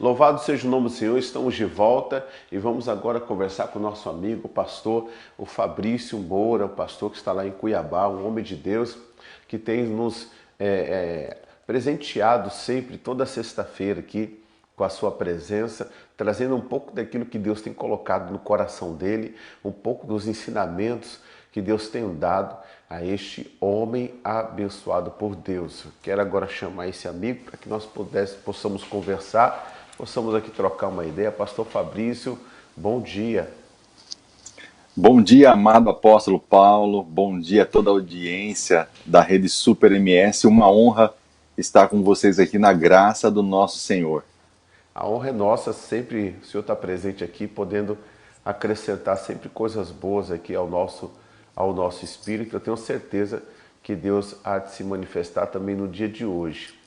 Louvado seja o nome do Senhor, estamos de volta e vamos agora conversar com o nosso amigo, o pastor, o Fabrício Moura, o pastor que está lá em Cuiabá, um homem de Deus que tem nos presenteado sempre, toda sexta-feira aqui, com a sua presença, trazendo um pouco daquilo que Deus tem colocado no coração dele, um pouco dos ensinamentos que Deus tem dado a este homem abençoado por Deus. Quero agora chamar esse amigo para que nós possamos conversar, possamos aqui trocar uma ideia. Pastor Fabrício, bom dia. Bom dia, amado apóstolo Paulo. Bom dia a toda a audiência da Rede Super MS. Uma honra estar com vocês aqui na graça do nosso Senhor. A honra é nossa, sempre o Senhor está presente aqui, podendo acrescentar sempre coisas boas aqui ao nosso espírito. Eu tenho certeza que Deus há de se manifestar também no dia de hoje.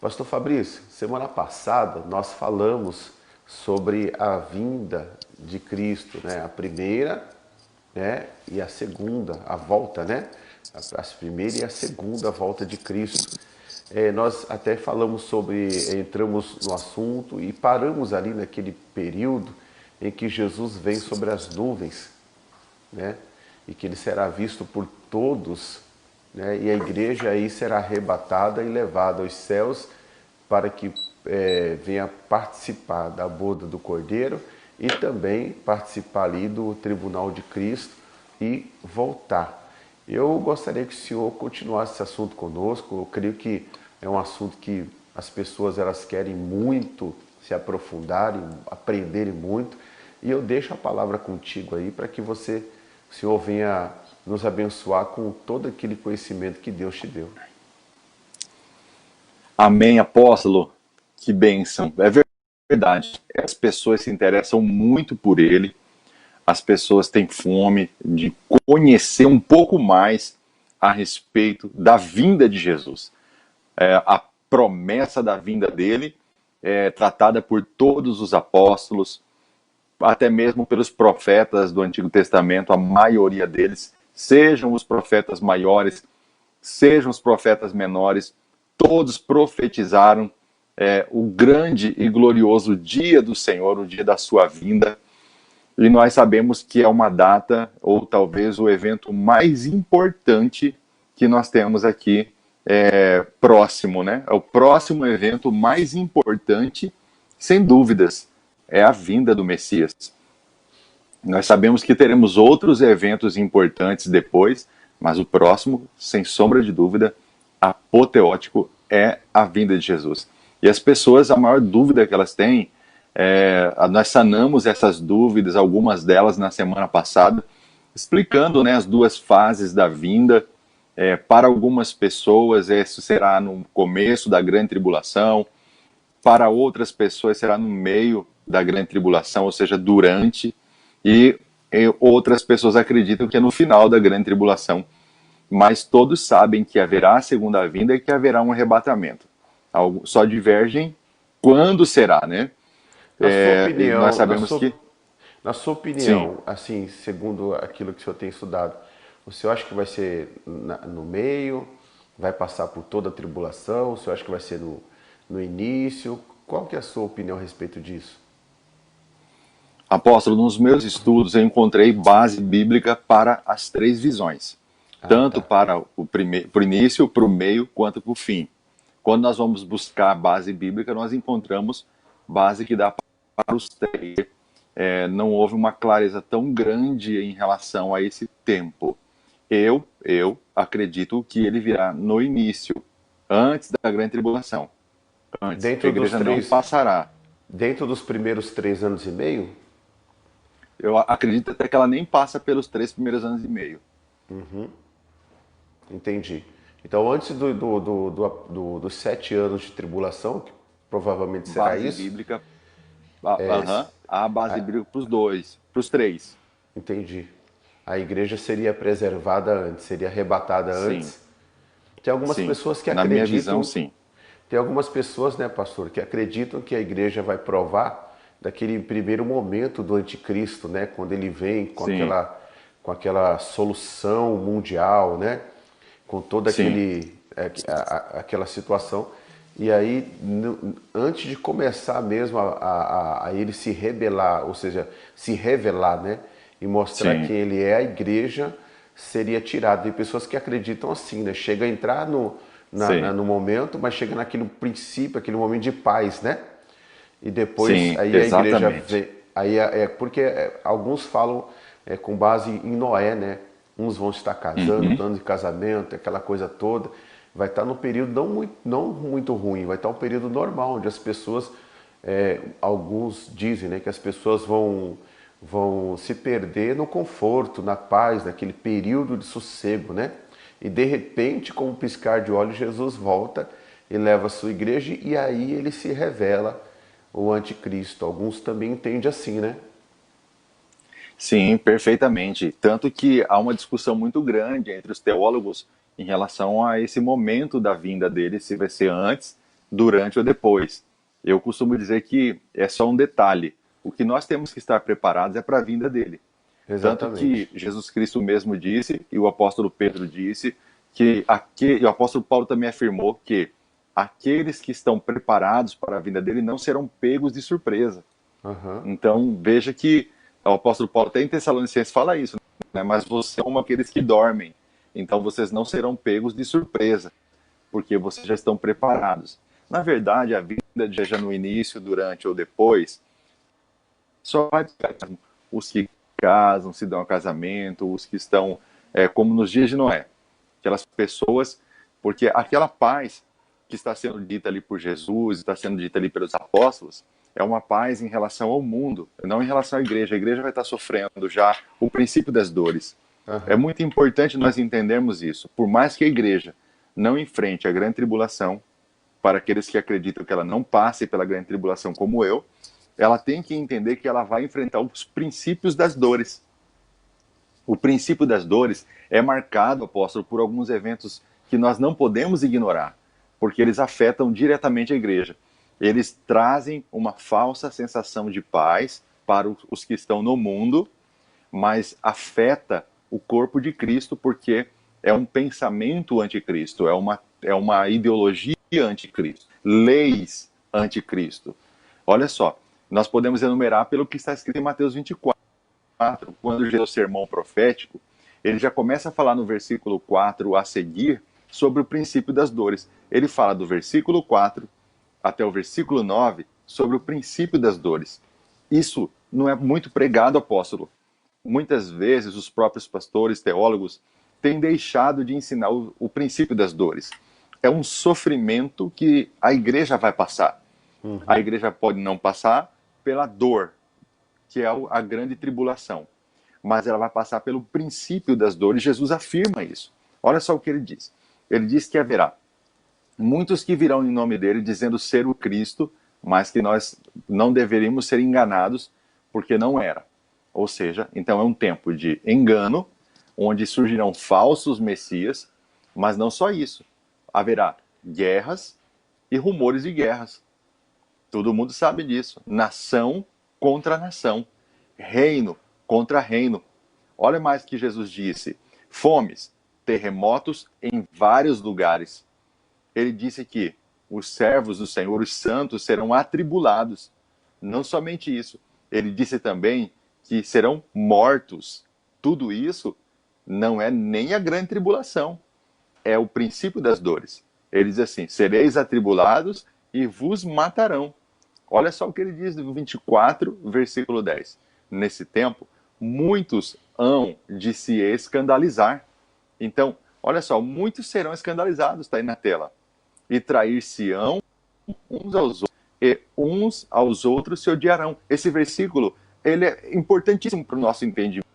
Pastor Fabrício, semana passada nós falamos sobre a vinda de Cristo, né? A primeira, né? E a segunda, a volta, né? A primeira e a segunda volta de Cristo. Nós até falamos entramos no assunto e paramos ali naquele período em que Jesus vem sobre as nuvens, né? E que ele será visto por todos, né? E a igreja aí será arrebatada e levada aos céus para que venha participar da boda do Cordeiro e também participar ali do tribunal de Cristo e voltar. Eu gostaria que o senhor continuasse esse assunto conosco. Eu creio que é um assunto que as pessoas elas querem muito se aprofundarem, aprenderem muito. E eu deixo a palavra contigo aí para que o senhor venha nos abençoar com todo aquele conhecimento que Deus te deu. Amém, apóstolo. Que bênção. É verdade. As pessoas se interessam muito por ele. As pessoas têm fome de conhecer um pouco mais a respeito da vinda de Jesus. A promessa da vinda dele é tratada por todos os apóstolos, até mesmo pelos profetas do Antigo Testamento, a maioria deles, sejam os profetas maiores, sejam os profetas menores, todos profetizaram o grande e glorioso dia do Senhor, o dia da sua vinda. E nós sabemos que é uma data, ou talvez o evento mais importante que nós temos aqui próximo, né? É o próximo evento mais importante, sem dúvidas, é a vinda do Messias. Nós sabemos que teremos outros eventos importantes depois, mas o próximo, sem sombra de dúvida, apoteótico, é a vinda de Jesus. E as pessoas, a maior dúvida que elas têm, nós sanamos essas dúvidas, algumas delas na semana passada, explicando, né, as duas fases da vinda. Para algumas pessoas, isso será no começo da grande tribulação, para outras pessoas será no meio da grande tribulação, ou seja, durante, e outras pessoas acreditam que é no final da grande tribulação. Mas todos sabem que haverá a segunda vinda e que haverá um arrebatamento. Só divergem quando será, né? Na sua E nós opinião, na sabemos sua, que, na sua sim, opinião, assim, segundo aquilo que o senhor tem estudado, o senhor acha que vai ser no meio, vai passar por toda a tribulação, o senhor acha que vai ser no início? Qual que é a sua opinião a respeito disso? apóstolo, nos meus estudos eu encontrei base bíblica para as três visões, Ah, tanto tá. para o início, para o meio, quanto para o fim. Quando nós vamos buscar a base bíblica, nós encontramos base que dá para os três. Não houve uma clareza tão grande em relação a esse tempo. Eu acredito que ele virá no início, antes da grande tribulação. Antes. A Dentro dos igreja não três, passará. dentro dos primeiros 3 anos e meio? Eu acredito até que ela nem passa pelos 3 primeiros anos e meio. Entendi. Então, antes dos 7 anos de tribulação, que provavelmente será Base isso, bíblica, é, a base bíblica para os dois, para os três. entendi. A igreja seria preservada antes, seria arrebatada Sim, antes. Tem algumas sim. pessoas que Na minha visão, acreditam, sim. tem algumas pessoas, né, pastor, que acreditam que a igreja vai provar daquele primeiro momento do anticristo, né, quando ele vem Sim, com aquela solução mundial, né, com toda sim. aquela situação. E aí, antes de começar mesmo a ele se rebelar, ou seja, se revelar, né? E mostrar Sim, quem ele é, a igreja seria tirada. Tem pessoas que acreditam assim, né? Chega a entrar sim, no momento, mas chega naquele princípio, aquele momento de paz, né? E depois sim, aí a igreja exatamente. vê. Aí porque alguns falam com base em Noé, né? Uns vão estar casando, Uhum. dando de casamento, aquela coisa toda. Vai estar num período não muito ruim, vai estar um período normal, onde as pessoas, alguns dizem, né, que as pessoas vão se perder no conforto, na paz, naquele período de sossego, né? E de repente, com um piscar de olhos, Jesus volta e leva a sua igreja e aí ele se revela o anticristo. Alguns também entendem assim, né? Sim, perfeitamente. Tanto que há uma discussão muito grande entre os teólogos em relação a esse momento da vinda dele, se vai ser antes, durante ou depois. Eu costumo dizer que é só um detalhe. O que nós temos que estar preparados é para a vinda dele. Tanto Exatamente. que Jesus Cristo mesmo disse, e o apóstolo Pedro disse, e o apóstolo Paulo também afirmou que aqueles que estão preparados para a vinda dele não serão pegos de surpresa. Aham. Então, veja que o apóstolo Paulo até em Tessalonicenses fala isso, né? Mas vocês são como aqueles que dormem. Então, vocês não serão pegos de surpresa, porque vocês já estão preparados. Na verdade, a vida, seja no início, durante ou depois, só vai pegar os que casam, se dão a casamento, os que estão, como nos dias de Noé. Aquelas pessoas, porque aquela paz que está sendo dita ali por Jesus, está sendo dita ali pelos apóstolos, é uma paz em relação ao mundo, não em relação à igreja. A igreja vai estar sofrendo já o princípio das dores. É Aham. muito importante nós entendermos isso. Por mais que a igreja não enfrente a grande tribulação, para aqueles que acreditam que ela não passe pela grande tribulação como eu, ela tem que entender que ela vai enfrentar os princípios das dores. O princípio das dores é marcado, apóstolo, por alguns eventos que nós não podemos ignorar, porque eles afetam diretamente a igreja. Eles trazem uma falsa sensação de paz para os que estão no mundo, mas afeta o corpo de Cristo porque é um pensamento anticristo, é uma ideologia anticristo, leis anticristo. Olha só, nós podemos enumerar pelo que está escrito em Mateus 24, quando Jesus é o sermão profético, ele já começa a falar no versículo 4 a seguir sobre o princípio das dores. Ele fala do versículo 4 até o versículo 9 sobre o princípio das dores. Isso não é muito pregado, apóstolo. Muitas vezes os próprios pastores, teólogos, têm deixado de ensinar o princípio das dores. É um sofrimento que a igreja vai passar. A Uhum. igreja pode não passar pela dor, que é a grande tribulação, mas ela vai passar pelo princípio das dores. Jesus afirma isso. Olha só o que ele diz. Ele diz que haverá muitos que virão em nome dele dizendo ser o Cristo, mas que nós não deveríamos ser enganados, porque não era. Ou seja, então é um tempo de engano, onde surgirão falsos messias, mas não só isso. Haverá guerras e rumores de guerras. Todo mundo sabe disso. Nação contra nação. Reino contra reino. Olha mais que Jesus disse: fomes, terremotos em vários lugares. Ele disse que os servos do Senhor, os santos, serão atribulados. Não somente isso, ele disse também que serão mortos. Tudo isso não é nem a grande tribulação, é o princípio das dores. Ele diz assim: sereis atribulados e vos matarão. Olha só o que ele diz no 24, versículo 10. Nesse tempo, muitos hão de se escandalizar. Então, olha só, muitos serão escandalizados, está aí na tela. E trair-se-ão uns aos outros, e uns aos outros se odiarão. Esse versículo, ele é importantíssimo para o nosso entendimento.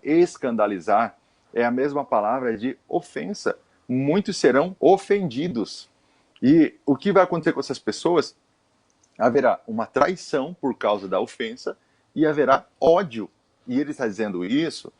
Escandalizar é a mesma palavra de ofensa. Muitos serão ofendidos. E o que vai acontecer com essas pessoas? Haverá uma traição por causa da ofensa e haverá ódio. E ele está dizendo isso,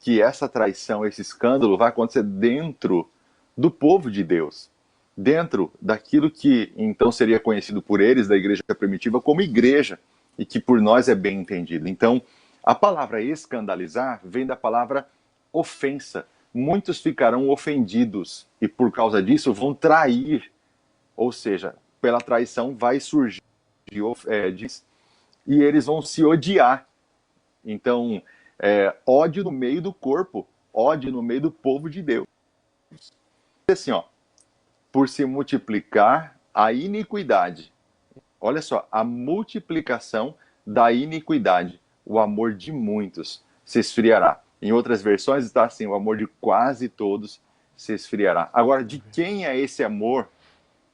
que essa traição, esse escândalo vai acontecer dentro do povo de Deus, dentro daquilo que então seria conhecido por eles, da igreja primitiva, como igreja, e que por nós é bem entendido. Então, a palavra escandalizar vem da palavra ofensa. Muitos ficarão ofendidos e por causa disso vão trair ou seja, pela traição vai surgir, e eles vão se odiar. Então, ódio no meio do corpo, ódio no meio do povo de Deus. Assim, ó, por se multiplicar a iniquidade. Olha só, a multiplicação da iniquidade. O amor de muitos se esfriará. Em outras versões está assim, o amor de quase todos se esfriará. Agora, de quem é esse amor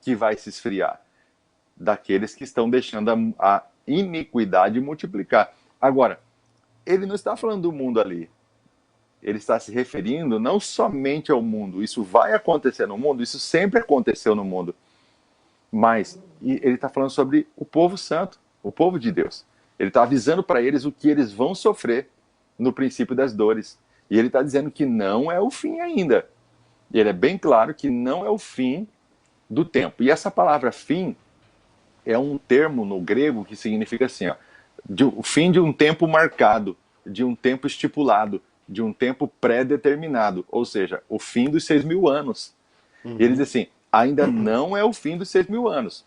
que vai se esfriar? Daqueles que estão deixando a iniquidade multiplicar. Agora, ele não está falando do mundo ali. Ele está se referindo não somente ao mundo. Isso vai acontecer no mundo, isso sempre aconteceu no mundo. Mas ele está falando sobre o povo santo, o povo de Deus. Ele está avisando para eles o que eles vão sofrer no princípio das dores. E ele está dizendo que não é o fim ainda. E ele é bem claro que não é o fim do tempo. E essa palavra fim é um termo no grego que significa assim, ó, o fim de um tempo marcado, de um tempo estipulado, de um tempo pré-determinado, ou seja, o fim dos 6.000 anos. E ele diz assim, ainda não é o fim dos 6.000 anos.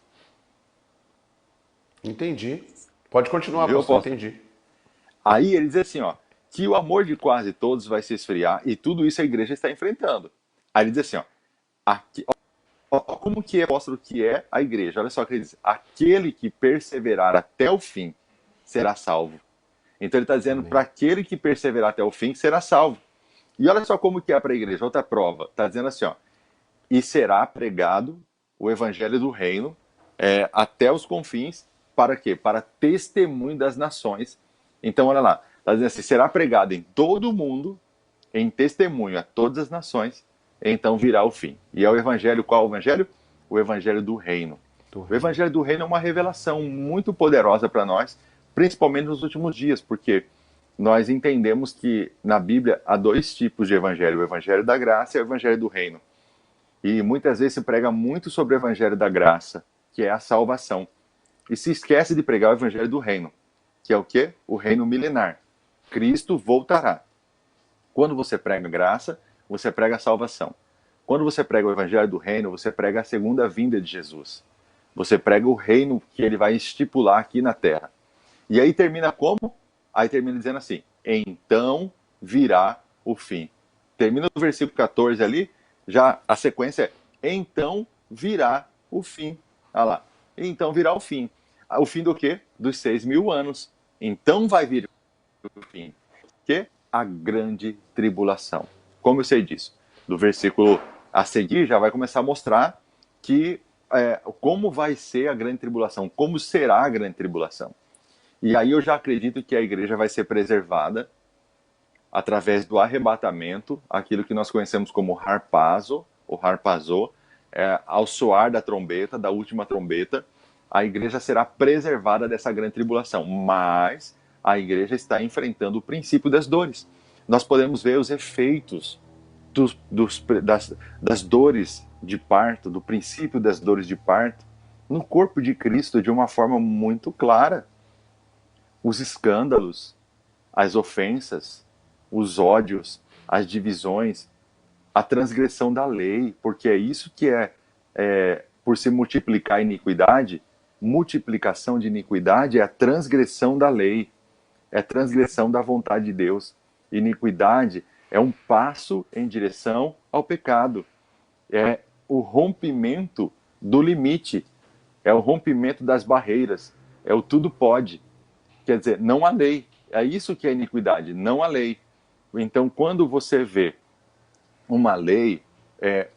Entendi. Pode continuar, Viu, pastor, apóstolo? entendi. Aí ele diz assim, ó, que o amor de quase todos vai se esfriar e tudo isso a igreja está enfrentando. Aí ele diz assim, ó, aqui, ó como que é, apóstolo, que é a igreja. Olha só o que ele diz, aquele que perseverar até o fim será salvo. Então ele está dizendo, para aquele que perseverar até o fim será salvo. E olha só como que é para a igreja, outra prova, está dizendo assim, ó, e será pregado o evangelho do reino até os confins, para quê? Para testemunho das nações. Então, olha lá, está dizendo assim, será pregado em todo o mundo, em testemunho a todas as nações, então virá o fim. E é o evangelho, qual o evangelho? O evangelho do reino. O evangelho do reino é uma revelação muito poderosa para nós, principalmente nos últimos dias, porque nós entendemos que na Bíblia há dois tipos de evangelho, o evangelho da graça e o evangelho do reino. E muitas vezes se prega muito sobre o evangelho da graça, que é a salvação. E se esquece de pregar o evangelho do reino, que é o quê? O reino milenar. Cristo voltará. Quando você prega a graça, você prega a salvação. Quando você prega o evangelho do reino, você prega a segunda vinda de Jesus. Você prega o reino que ele vai estipular aqui na terra. E aí termina como? Aí termina dizendo assim, então virá o fim. Termina no versículo 14 ali, já a sequência é, então virá o fim. Olha lá, então virá o fim. O fim do quê? Dos 6.000 anos. Então vai vir o fim. Que? A grande tribulação. Como eu sei disso? Do versículo a seguir já vai começar a mostrar que como vai ser a grande tribulação, como será a grande tribulação. E aí eu já acredito que a igreja vai ser preservada através do arrebatamento, aquilo que nós conhecemos como harpazo, ou harpazô, ao soar da trombeta, da última trombeta, a igreja será preservada dessa grande tribulação. Mas a igreja está enfrentando o princípio das dores. Nós podemos ver os efeitos das dores de parto, do princípio das dores de parto, no corpo de Cristo de uma forma muito clara. Os escândalos, as ofensas, os ódios, as divisões, a transgressão da lei, porque é isso que por se multiplicar a iniquidade, multiplicação de iniquidade é a transgressão da lei, é a transgressão da vontade de Deus. Iniquidade é um passo em direção ao pecado, é o rompimento do limite, é o rompimento das barreiras, é o tudo pode. Quer dizer, não há lei. É isso que é iniquidade, não há lei. Então, quando você vê uma lei,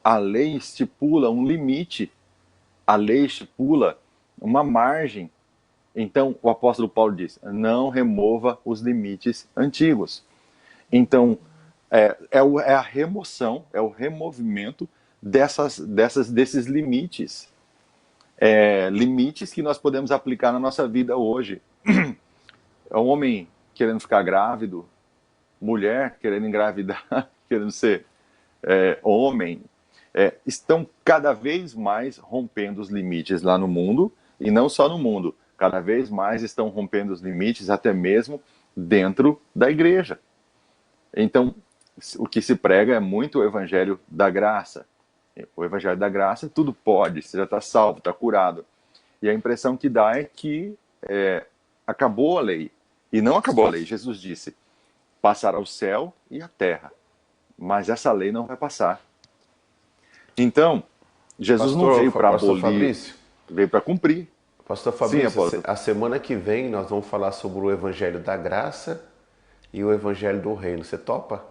a lei estipula um limite, a lei estipula uma margem. Então, o apóstolo Paulo diz, não remova os limites antigos. Então, é a remoção, é o removimento desses limites. Limites que nós podemos aplicar na nossa vida hoje. É um homem querendo ficar grávido, mulher querendo engravidar, querendo ser homem, estão cada vez mais rompendo os limites lá no mundo, e não só no mundo, cada vez mais estão rompendo os limites até mesmo dentro da igreja. Então, o que se prega é muito o evangelho da graça, O evangelho da graça, tudo pode, você já está salvo, está curado. E a impressão que dá é que acabou a lei. E não acabou a lei. Jesus disse, passará o céu e a terra, mas essa lei não vai passar. Então, Jesus não veio para Pastor abolir, Fabrício, veio para cumprir. Pastor Sim, Fabrício, apóstolo. a semana que vem nós vamos falar sobre o Evangelho da Graça e o Evangelho do Reino. Você topa?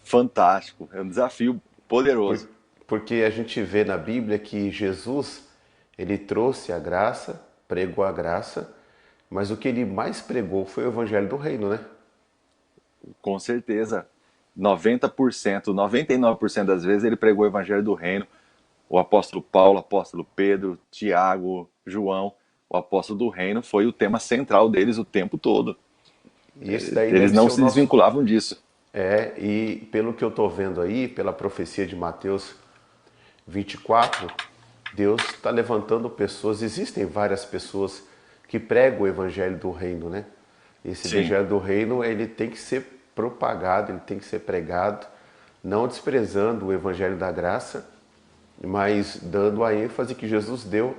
Fantástico. É um desafio Por- poderoso. Porque a gente vê na Bíblia que Jesus, ele trouxe a graça, pregou a graça, mas o que ele mais pregou foi o Evangelho do Reino, né? Com certeza. 90%, 99% das vezes ele pregou o evangelho do reino. O apóstolo Paulo, o apóstolo Pedro, Tiago, João, o apóstolo do reino foi o tema central deles o tempo todo. E esse daí Eles deve ser não o se nosso. desvinculavam disso. E pelo que eu estou vendo aí, pela profecia de Mateus 24, Deus está levantando pessoas. Existem várias pessoas que pregam o evangelho do reino, né? Esse Sim, evangelho do reino, ele tem que ser propagado, ele tem que ser pregado, não desprezando o evangelho da graça, mas dando a ênfase que Jesus deu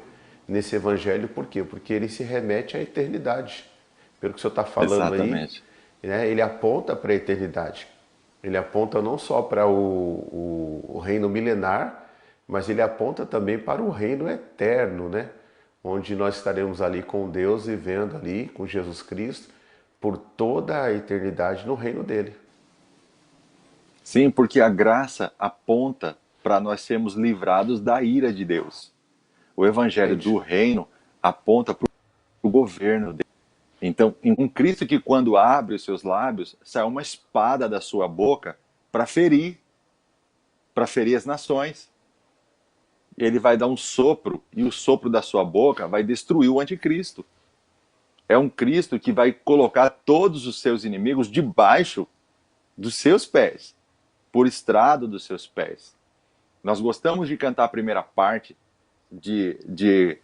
nesse evangelho. Por quê? Porque ele se remete à eternidade. Pelo que o senhor está falando aí, exatamente. né, ele aponta para a eternidade. Ele aponta não só para o reino milenar, mas ele aponta também para o reino eterno, né? Onde nós estaremos ali com Deus, vivendo ali com Jesus Cristo por toda a eternidade no reino dele. Sim, porque a graça aponta para nós sermos livrados da ira de Deus. O evangelho Entende? do reino aponta para o governo dele. Então, em um Cristo que quando abre os seus lábios, sai uma espada da sua boca para ferir as nações. Ele vai dar um sopro, e o sopro da sua boca vai destruir o anticristo. É um Cristo que vai colocar todos os seus inimigos debaixo dos seus pés, por estrado dos seus pés. Nós gostamos de cantar a primeira parte de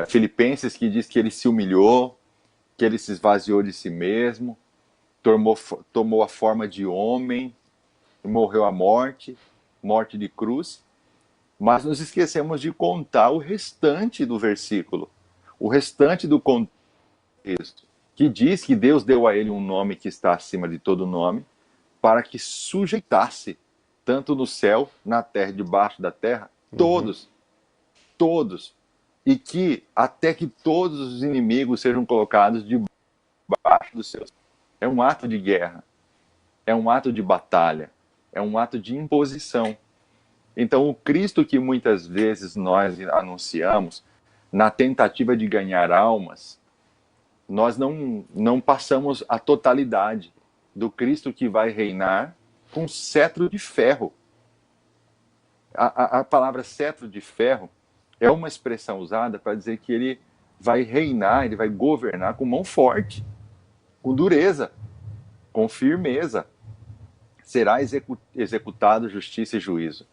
Filipenses, que diz que ele se humilhou, que ele se esvaziou de si mesmo, tomou a forma de homem, morreu a morte, morte de cruz, mas nos esquecemos de contar o restante do versículo, o restante do contexto, que diz que Deus deu a ele um nome que está acima de todo nome, para que sujeitasse, tanto no céu, na terra e debaixo da terra, todos, todos, e que até que todos os inimigos sejam colocados debaixo dos seus. É um ato de guerra, é um ato de batalha, é um ato de imposição. Então, o Cristo que muitas vezes nós anunciamos, na tentativa de ganhar almas, nós não passamos a totalidade do Cristo que vai reinar com cetro de ferro. A palavra cetro de ferro é uma expressão usada para dizer que ele vai reinar, ele vai governar com mão forte, com dureza, com firmeza. Será executado justiça e juízo.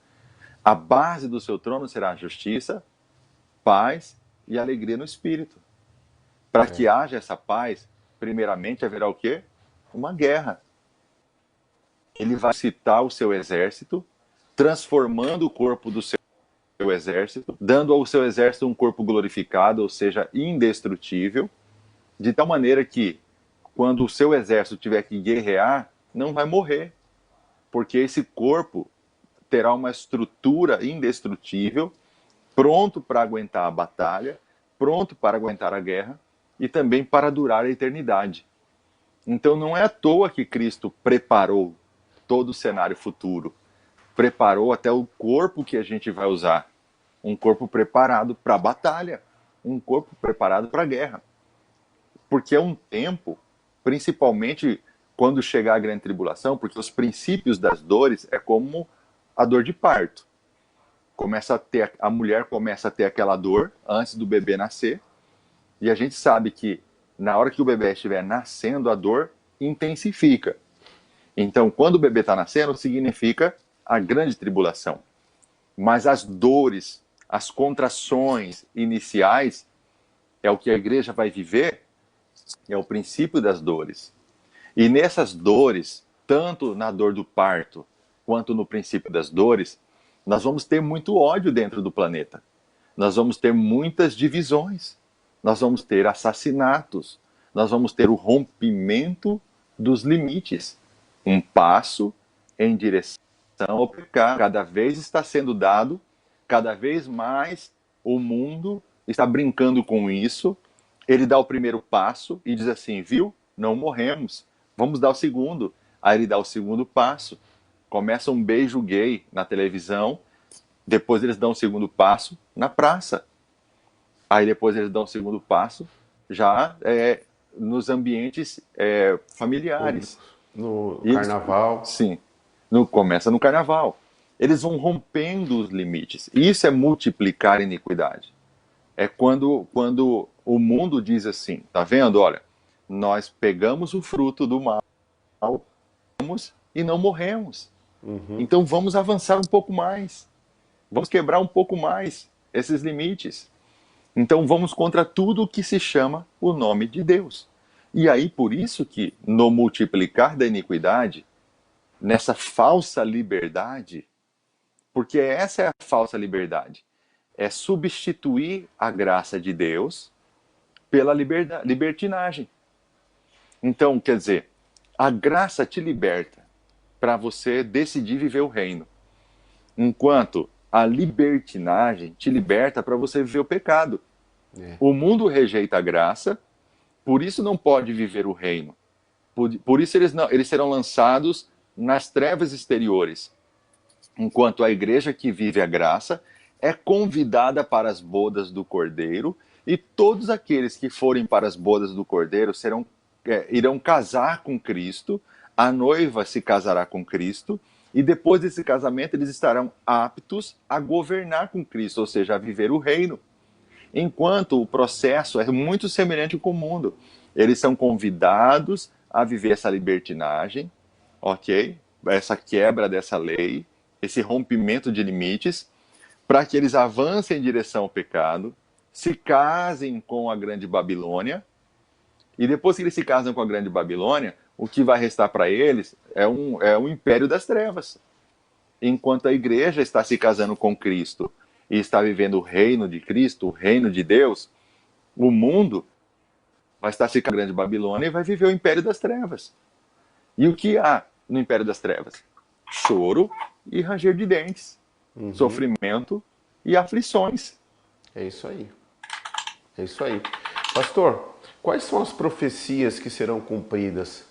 A base do seu trono será justiça, paz e alegria no espírito. Para que haja essa paz, primeiramente haverá o quê? Uma guerra. Ele vai citar o seu exército, transformando o corpo do seu exército, dando ao seu exército um corpo glorificado, ou seja, indestrutível, de tal maneira que, quando o seu exército tiver que guerrear, não vai morrer, porque esse corpo terá uma estrutura indestrutível, pronto para aguentar a batalha, pronto para aguentar a guerra e também para durar a eternidade. Então não é à toa que Cristo preparou todo o cenário futuro, preparou até o corpo que a gente vai usar, um corpo preparado para a batalha, um corpo preparado para a guerra. Porque é um tempo, principalmente quando chegar a grande tribulação, porque os princípios das dores é como a dor de parto. A mulher começa a ter aquela dor antes do bebê nascer, e a gente sabe que na hora que o bebê estiver nascendo, a dor intensifica. Então, quando o bebê está nascendo, significa a grande tribulação. Mas as dores, as contrações iniciais, é o que a igreja vai viver, é o princípio das dores. E nessas dores, tanto na dor do parto, quanto no princípio das dores, nós vamos ter muito ódio dentro do planeta. Nós vamos ter muitas divisões. Nós vamos ter assassinatos. Nós vamos ter o rompimento dos limites. Um passo em direção ao pecado. Cada vez está sendo dado, cada vez mais o mundo está brincando com isso. Ele dá o primeiro passo e diz assim, viu? Não morremos. Vamos dar o segundo. Aí ele dá o segundo passo. Começa um beijo gay na televisão. Depois eles dão o segundo passo na praça. Aí depois eles dão o segundo passo já nos ambientes familiares. No E carnaval. Sim, começa no carnaval. Eles vão rompendo os limites. Isso é multiplicar iniquidade. É quando o mundo diz assim, tá vendo? Olha, nós pegamos o fruto do mal e não morremos. Então vamos avançar um pouco mais. Vamos quebrar um pouco mais esses limites. Então vamos contra tudo que se chama o nome de Deus. E aí por isso que no multiplicar da iniquidade, nessa falsa liberdade, porque essa é a falsa liberdade, é substituir a graça de Deus pela libertinagem. Então, quer dizer, a graça te liberta para você decidir viver o reino, enquanto a libertinagem te liberta para você viver o pecado. O mundo rejeita a graça, por isso não pode viver o reino. Por isso eles serão lançados nas trevas exteriores. Enquanto a igreja que vive a graça é convidada para as bodas do Cordeiro, e todos aqueles que forem para as bodas do Cordeiro irão casar com Cristo, a noiva se casará com Cristo, e depois desse casamento eles estarão aptos a governar com Cristo, ou seja, a viver o reino. Enquanto o processo é muito semelhante com o mundo. Eles são convidados a viver essa libertinagem, ok? Essa quebra dessa lei, esse rompimento de limites, para que eles avancem em direção ao pecado, se casem com a grande Babilônia, e depois que eles se casam com a grande Babilônia, o que vai restar para eles é um império das trevas. Enquanto a igreja está se casando com Cristo e está vivendo o reino de Cristo, o reino de Deus, o mundo vai estar se casando com a grande Babilônia e vai viver o império das trevas. E o que há no império das trevas? Choro e ranger de dentes, sofrimento e aflições. É isso aí. É isso aí. Pastor, quais são as profecias que serão cumpridas?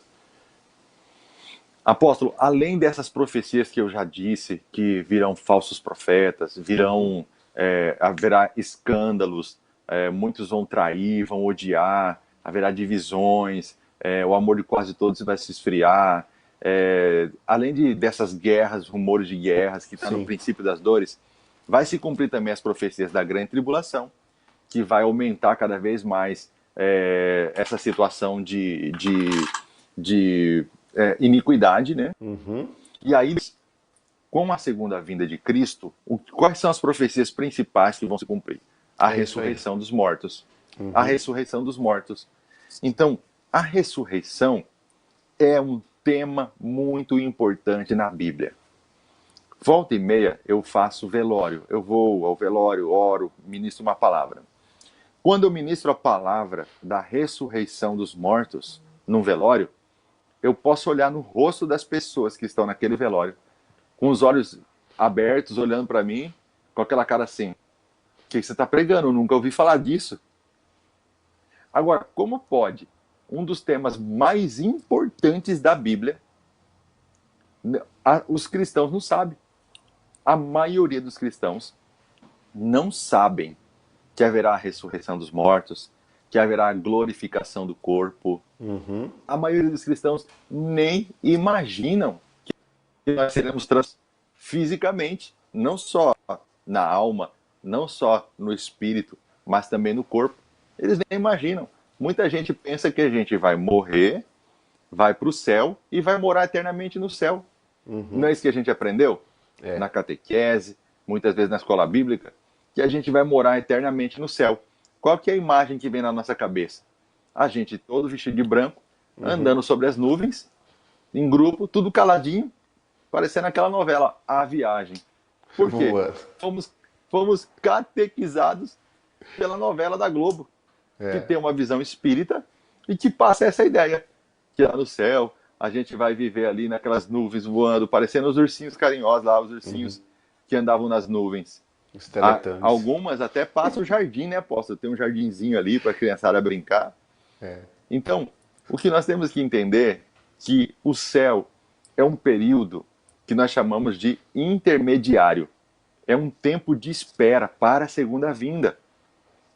Apóstolo, além dessas profecias que eu já disse, que virão falsos profetas, haverá escândalos, muitos vão trair, vão odiar, haverá divisões, o amor de quase todos vai se esfriar. Além dessas guerras, rumores de guerras, que está no princípio das dores, vai se cumprir também as profecias da grande tribulação, que vai aumentar cada vez mais essa situação de iniquidade, né? E aí, com a segunda vinda de Cristo, quais são as profecias principais que vão se cumprir? A ressurreição dos mortos. A ressurreição dos mortos. Então, a ressurreição é um tema muito importante na Bíblia. Volta e meia eu faço velório. Eu vou ao velório, oro, ministro uma palavra. Quando eu ministro a palavra da ressurreição dos mortos num velório, eu posso olhar no rosto das pessoas que estão naquele velório, com os olhos abertos, olhando para mim, com aquela cara assim, o que você está pregando? Eu nunca ouvi falar disso. Agora, como pode um dos temas mais importantes da Bíblia, os cristãos não sabem. A maioria dos cristãos não sabem que haverá a ressurreição dos mortos, que haverá a glorificação do corpo. A maioria dos cristãos nem imaginam que nós seremos fisicamente, não só na alma, não só no espírito, mas também no corpo. Eles nem imaginam. Muita gente pensa que a gente vai morrer, vai para o céu e vai morar eternamente no céu. Não é isso que a gente aprendeu? Na catequese, muitas vezes na escola bíblica, que a gente vai morar eternamente no céu. Qual que é a imagem que vem na nossa cabeça? A gente todo vestido de branco, andando sobre as nuvens, em grupo, tudo caladinho, parecendo aquela novela, A Viagem. Por quê? Voando. Fomos catequizados pela novela da Globo, que tem uma visão espírita e que passa essa ideia, que lá no céu a gente vai viver ali naquelas nuvens voando, parecendo os ursinhos carinhosos lá, os ursinhos que andavam nas nuvens. Os Teletubbies. Algumas até passam o jardim, né, apóstolo? Tem um jardinzinho ali para a criançada brincar. Então, o que nós temos que entender é que o céu é um período que nós chamamos de intermediário. É um tempo de espera para a segunda vinda.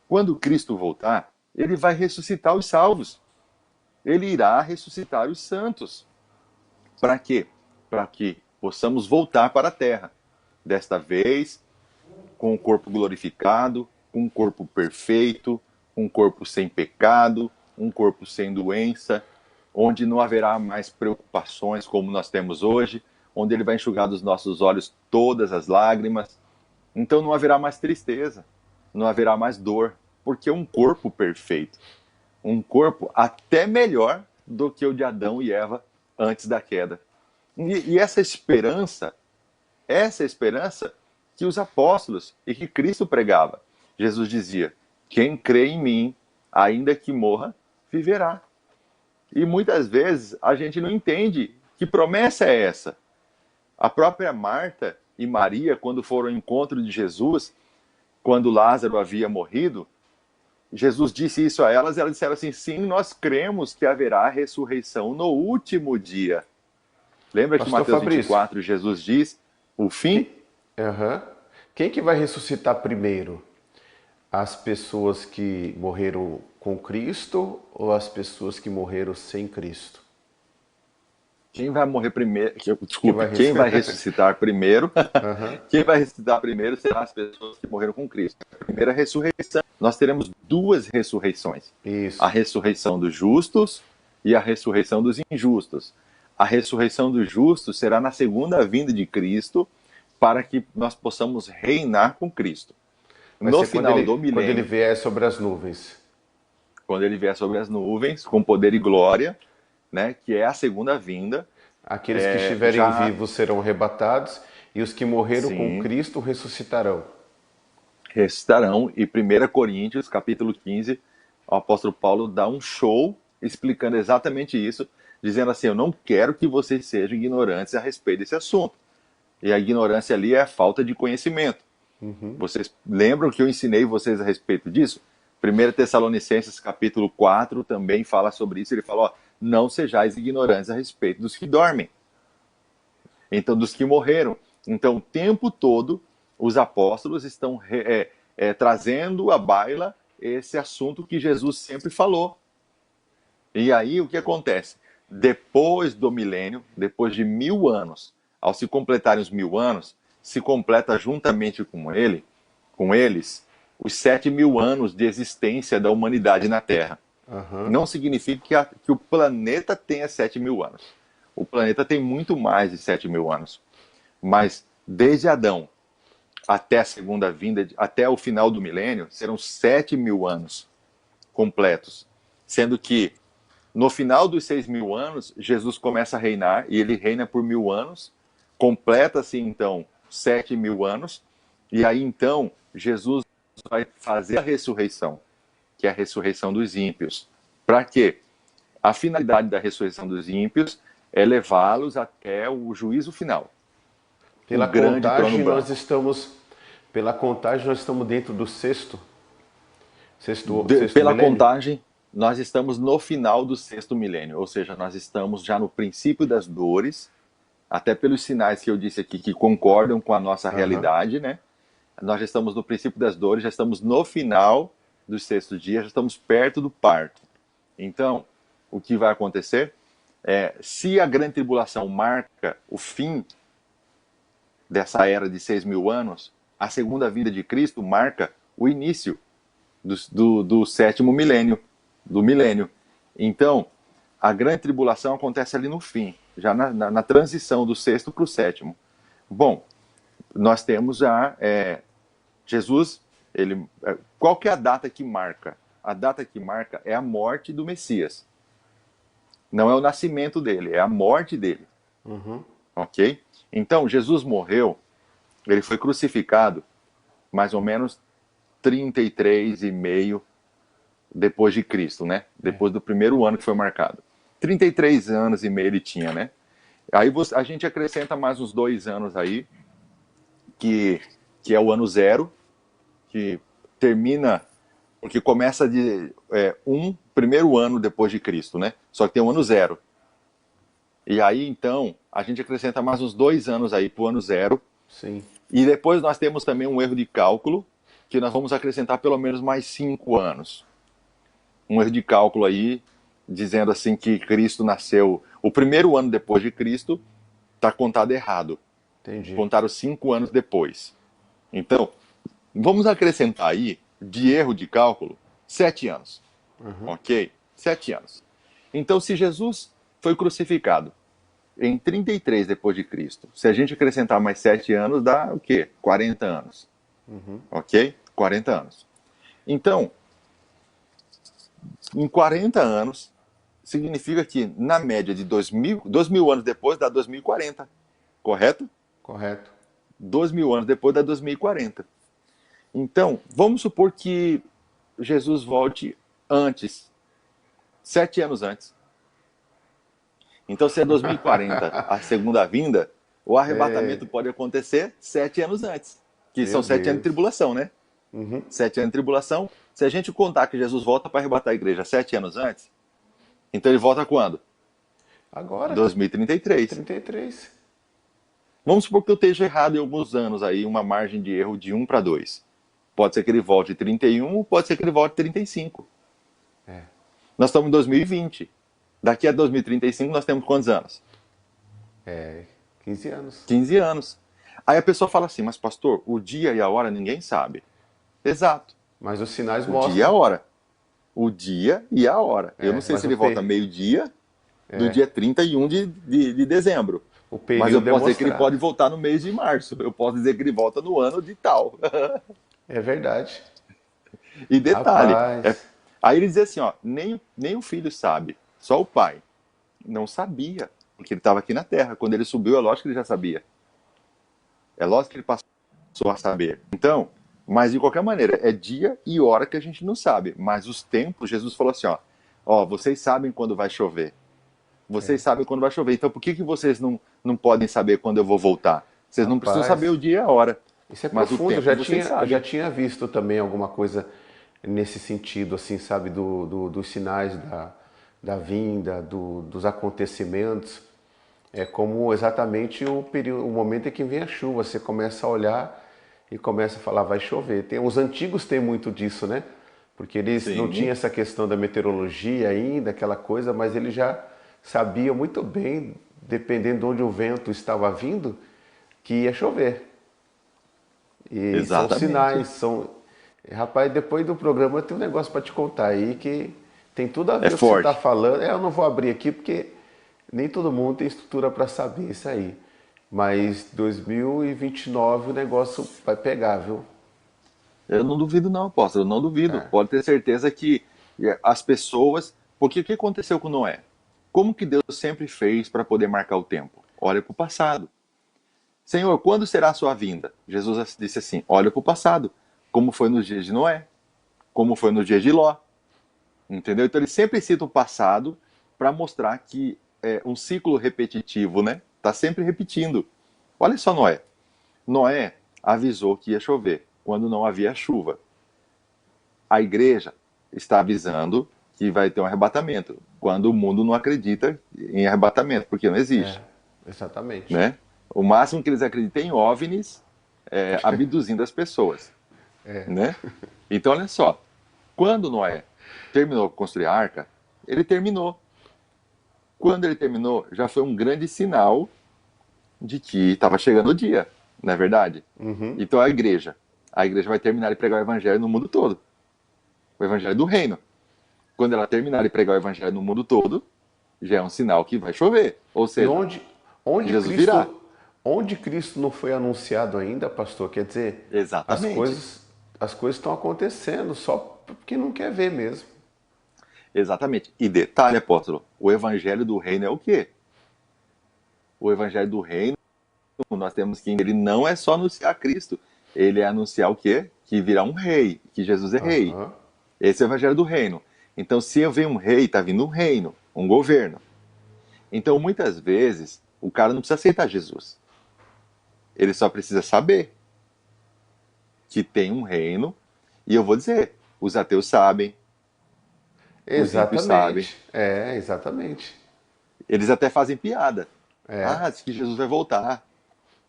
Quando Cristo voltar, ele vai ressuscitar os salvos. Ele irá ressuscitar os santos. Para quê? Para que possamos voltar para a terra. Desta vez, com o corpo glorificado, com um corpo perfeito, um corpo sem pecado, um corpo sem doença, onde não haverá mais preocupações como nós temos hoje, onde ele vai enxugar dos nossos olhos todas as lágrimas. Então não haverá mais tristeza, não haverá mais dor, porque é um corpo perfeito. Um corpo até melhor do que o de Adão e Eva antes da queda. E essa esperança que os apóstolos e que Cristo pregava. Jesus dizia, quem crê em mim, ainda que morra, viverá. E muitas vezes a gente não entende que promessa é essa. A própria Marta e Maria, quando foram ao encontro de Jesus, quando Lázaro havia morrido, Jesus disse isso a elas e elas disseram assim, sim, nós cremos que haverá ressurreição no último dia. Lembra que em Mateus 24 Jesus diz, o fim? Quem que vai ressuscitar primeiro? As pessoas que morreram com Cristo ou as pessoas que morreram sem Cristo? Quem vai morrer primeiro? Desculpa, quem vai ressuscitar primeiro? Quem vai ressuscitar primeiro serão as pessoas que morreram com Cristo. A primeira ressurreição. Nós teremos duas ressurreições. Isso. A ressurreição dos justos e a ressurreição dos injustos. A ressurreição dos justos será na segunda vinda de Cristo, para que nós possamos reinar com Cristo. No final do milênio. Quando ele vier sobre as nuvens. Quando ele vier sobre as nuvens, com poder e glória, né, que é a segunda vinda. Aqueles que estiverem vivos serão arrebatados e os que morreram com Cristo ressuscitarão. Ressuscitarão. E 1 Coríntios, capítulo 15, o apóstolo Paulo dá um show explicando exatamente isso, dizendo assim, eu não quero que vocês sejam ignorantes a respeito desse assunto. E a ignorância ali é a falta de conhecimento. Vocês lembram que eu ensinei vocês a respeito disso? 1 Tessalonicenses capítulo 4 também fala sobre isso. Ele fala, ó, não sejais ignorantes a respeito dos que dormem. Então, dos que morreram. Então, o tempo todo, os apóstolos estão trazendo à baila esse assunto que Jesus sempre falou. E aí, o que acontece? Depois do milênio, depois de 1000 anos, ao se completarem os 1000 anos, se completa juntamente com eles, os 7000 anos de existência da humanidade na Terra. Não significa que o planeta tenha 7000 anos. O planeta tem muito mais de 7000 anos. Mas desde Adão até a segunda vinda, até o final do milênio, serão 7000 anos completos. Sendo que no final dos 6000 anos, Jesus começa a reinar, e ele reina por 1000 anos, completa-se então 7000 anos, e aí então Jesus vai fazer a ressurreição, que é a ressurreição dos ímpios. Para quê? A finalidade da ressurreição dos ímpios é levá-los até o juízo final. Pela contagem nós estamos dentro do sexto pela milênio? Contagem, nós estamos no final do sexto milênio, ou seja, nós estamos já no princípio das dores, até pelos sinais que eu disse aqui, que concordam com a nossa realidade, né? Nós já estamos no princípio das dores, já estamos no final do sexto dia, já estamos perto do parto. Então, o que vai acontecer é, se a grande tribulação marca o fim dessa era de 6000 anos, a segunda vinda de Cristo marca o início do sétimo milênio, do milênio. Então, a grande tribulação acontece ali no fim, já na transição do sexto para o sétimo. Bom, nós temos já Jesus, qual que é a data que marca? A data que marca é a morte do Messias. Não é o nascimento dele, é a morte dele. Ok? Então, Jesus morreu Ele foi crucificado mais ou menos 33,5 depois de Cristo, né? Depois do primeiro ano que foi marcado. 33 anos e meio ele tinha, né? Aí a gente acrescenta mais uns 2 anos aí, que é o ano zero, que termina, porque começa de primeiro ano depois de Cristo, né? Só que tem o ano zero. E aí, então, a gente acrescenta mais uns 2 anos aí pro ano zero. Sim. E depois nós temos também um erro de cálculo, que nós vamos acrescentar pelo menos mais 5 anos. Um erro de cálculo aí, dizendo assim que Cristo nasceu o primeiro ano depois de Cristo, está contado errado. Entendi. Contaram 5 anos depois. Então, vamos acrescentar aí, de erro de cálculo, 7 anos. Ok? 7 anos. Então, se Jesus foi crucificado em 33 depois de Cristo, se a gente acrescentar mais 7 anos, dá o quê? 40 anos. Ok? 40 anos. Então, em 40 anos, significa que, na média de 2.000 anos depois, dá 2040. Correto? Correto. 2.000 anos depois, dá 2040. Então, vamos supor que Jesus volte antes, 7 anos antes. Então, se é 2040 a segunda vinda, o arrebatamento pode acontecer 7 anos antes. Que são 7 anos de tribulação, né? 7 anos de tribulação. Se a gente contar que Jesus volta para arrebatar a igreja 7 anos antes, então ele volta quando? Agora. 2033. 33. Vamos supor que eu esteja errado em alguns anos aí, uma margem de erro de 1 para 2. Pode ser que ele volte 31, pode ser que ele volte 35. Nós estamos em 2020. Daqui a 2035 nós temos quantos anos? 15 anos. 15 anos. Aí a pessoa fala assim, mas pastor, o dia e a hora ninguém sabe. Exato. Mas os sinais O mostram. dia e a hora. O dia e a hora. Eu não sei se ele volta meio-dia do dia 31 de dezembro. O período Mas eu posso dizer que ele demonstrado. pode voltar no mês de março. Eu posso dizer que ele volta no ano de tal. É verdade. E detalhe, Rapaz. aí ele diz assim, ó, nem o filho sabe, só o pai. Não sabia, porque ele estava aqui na Terra. Quando ele subiu, é lógico que ele já sabia. É lógico que ele passou a saber. Então, mas de qualquer maneira, é dia e hora que a gente não sabe. Mas os tempos, Jesus falou assim, ó, vocês sabem quando vai chover. Vocês sabem quando vai chover. Então por que vocês não podem saber quando eu vou voltar? Vocês não precisam saber o dia e a hora. Isso é mas profundo. o tempo Eu já tinha visto também alguma coisa nesse sentido, assim, sabe, dos sinais da vinda, dos acontecimentos. É como exatamente o período, o momento em que vem a chuva. Você começa a olhar e começa a falar, vai chover. Os antigos têm muito disso, né? Porque eles não tinham essa questão da meteorologia ainda, aquela coisa, mas eles já sabiam muito bem, dependendo de onde o vento estava vindo, que ia chover. E Exatamente. são sinais, Rapaz, depois do programa eu tenho um negócio para te contar aí que tem tudo a ver com o que você está falando. Eu não vou abrir aqui porque nem todo mundo tem estrutura para saber isso aí. Mas 2029 o negócio vai pegar, viu? Eu não duvido não, apóstolo, eu não duvido. Pode ter certeza que as pessoas... Porque o que aconteceu com Noé? Como que Deus sempre fez para poder marcar o tempo? Olha para o passado. Senhor, quando será a sua vinda? Jesus disse assim, olha para o passado. Como foi nos dias de Noé. Como foi nos dias de Ló. Entendeu? Então ele sempre cita o passado para mostrar que é um ciclo repetitivo, né? Está sempre repetindo. Olha só Noé. Noé avisou que ia chover quando não havia chuva. A igreja está avisando que vai ter um arrebatamento quando o mundo não acredita em arrebatamento, porque não existe. Exatamente. Né? O máximo que eles acreditam é em OVNIs abduzindo as pessoas. Né? Então, olha só. Quando Noé terminou de construir a arca, ele terminou. Quando ele terminou, já foi um grande sinal de que estava chegando o dia, não é verdade? Então a igreja vai terminar de pregar o evangelho no mundo todo. O evangelho do reino. Quando ela terminar de pregar o evangelho no mundo todo, já é um sinal que vai chover. Ou seja, onde Jesus Cristo, virá. Onde Cristo não foi anunciado ainda, pastor, quer dizer, Exatamente. as coisas estão acontecendo só porque não quer ver mesmo. Exatamente. E detalhe, apóstolo, o evangelho do reino é o quê? O evangelho do reino nós temos que ele não é só anunciar Cristo, ele é anunciar o quê? Que virá um rei, que Jesus é rei. Aham. Esse é o evangelho do reino. Então, se eu ver um rei, está vindo um reino, um governo. Então, muitas vezes, o cara não precisa aceitar Jesus. Ele só precisa saber que tem um reino. E eu vou dizer, os ateus sabem, os ímpios sabem. Exatamente. É, exatamente. Eles até fazem piada. É. Ah, diz que Jesus vai voltar,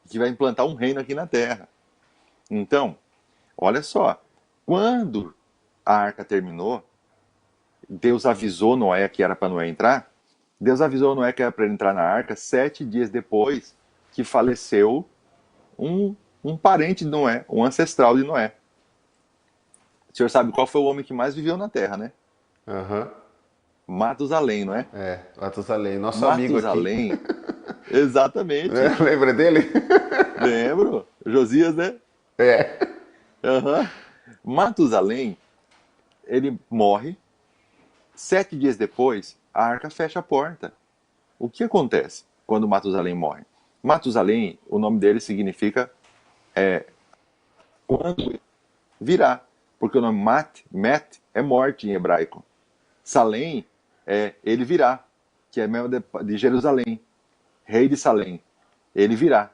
que vai implantar um reino aqui na Terra. Então, olha só, quando a arca terminou, Deus avisou Noé que era para Noé entrar. Deus avisou Noé que era para ele entrar na arca 7 dias depois que faleceu um parente de Noé, um ancestral de Noé. O senhor sabe qual foi o homem que mais viveu na Terra, né? Aham. Matusalém, não é? É, Matusalém, nosso amigo aqui. Matusalém, exatamente. Lembra dele? Lembro. Josias, né? É. Uhum. Matusalém, ele morre. 7 dias depois, a arca fecha a porta. O que acontece quando Matusalém morre? Matusalém, o nome dele significa quando virá. Porque o nome Met é morte em hebraico. Salém é ele virá, que é mesmo de Jerusalém. Rei de Salém. Ele virá.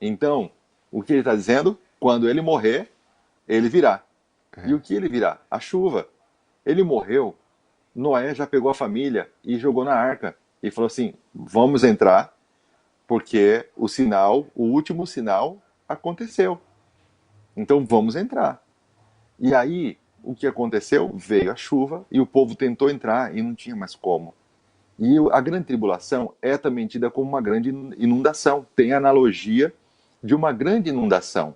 Então, o que ele está dizendo? Quando ele morrer, ele virá. E o que ele virá? A chuva. Ele morreu, Noé já pegou a família e jogou na arca. E falou assim: vamos entrar, porque o sinal, o último sinal, aconteceu. Então vamos entrar. E aí, o que aconteceu? Veio a chuva e o povo tentou entrar e não tinha mais como. E a grande tribulação é também tida como uma grande inundação. Tem a analogia de uma grande inundação.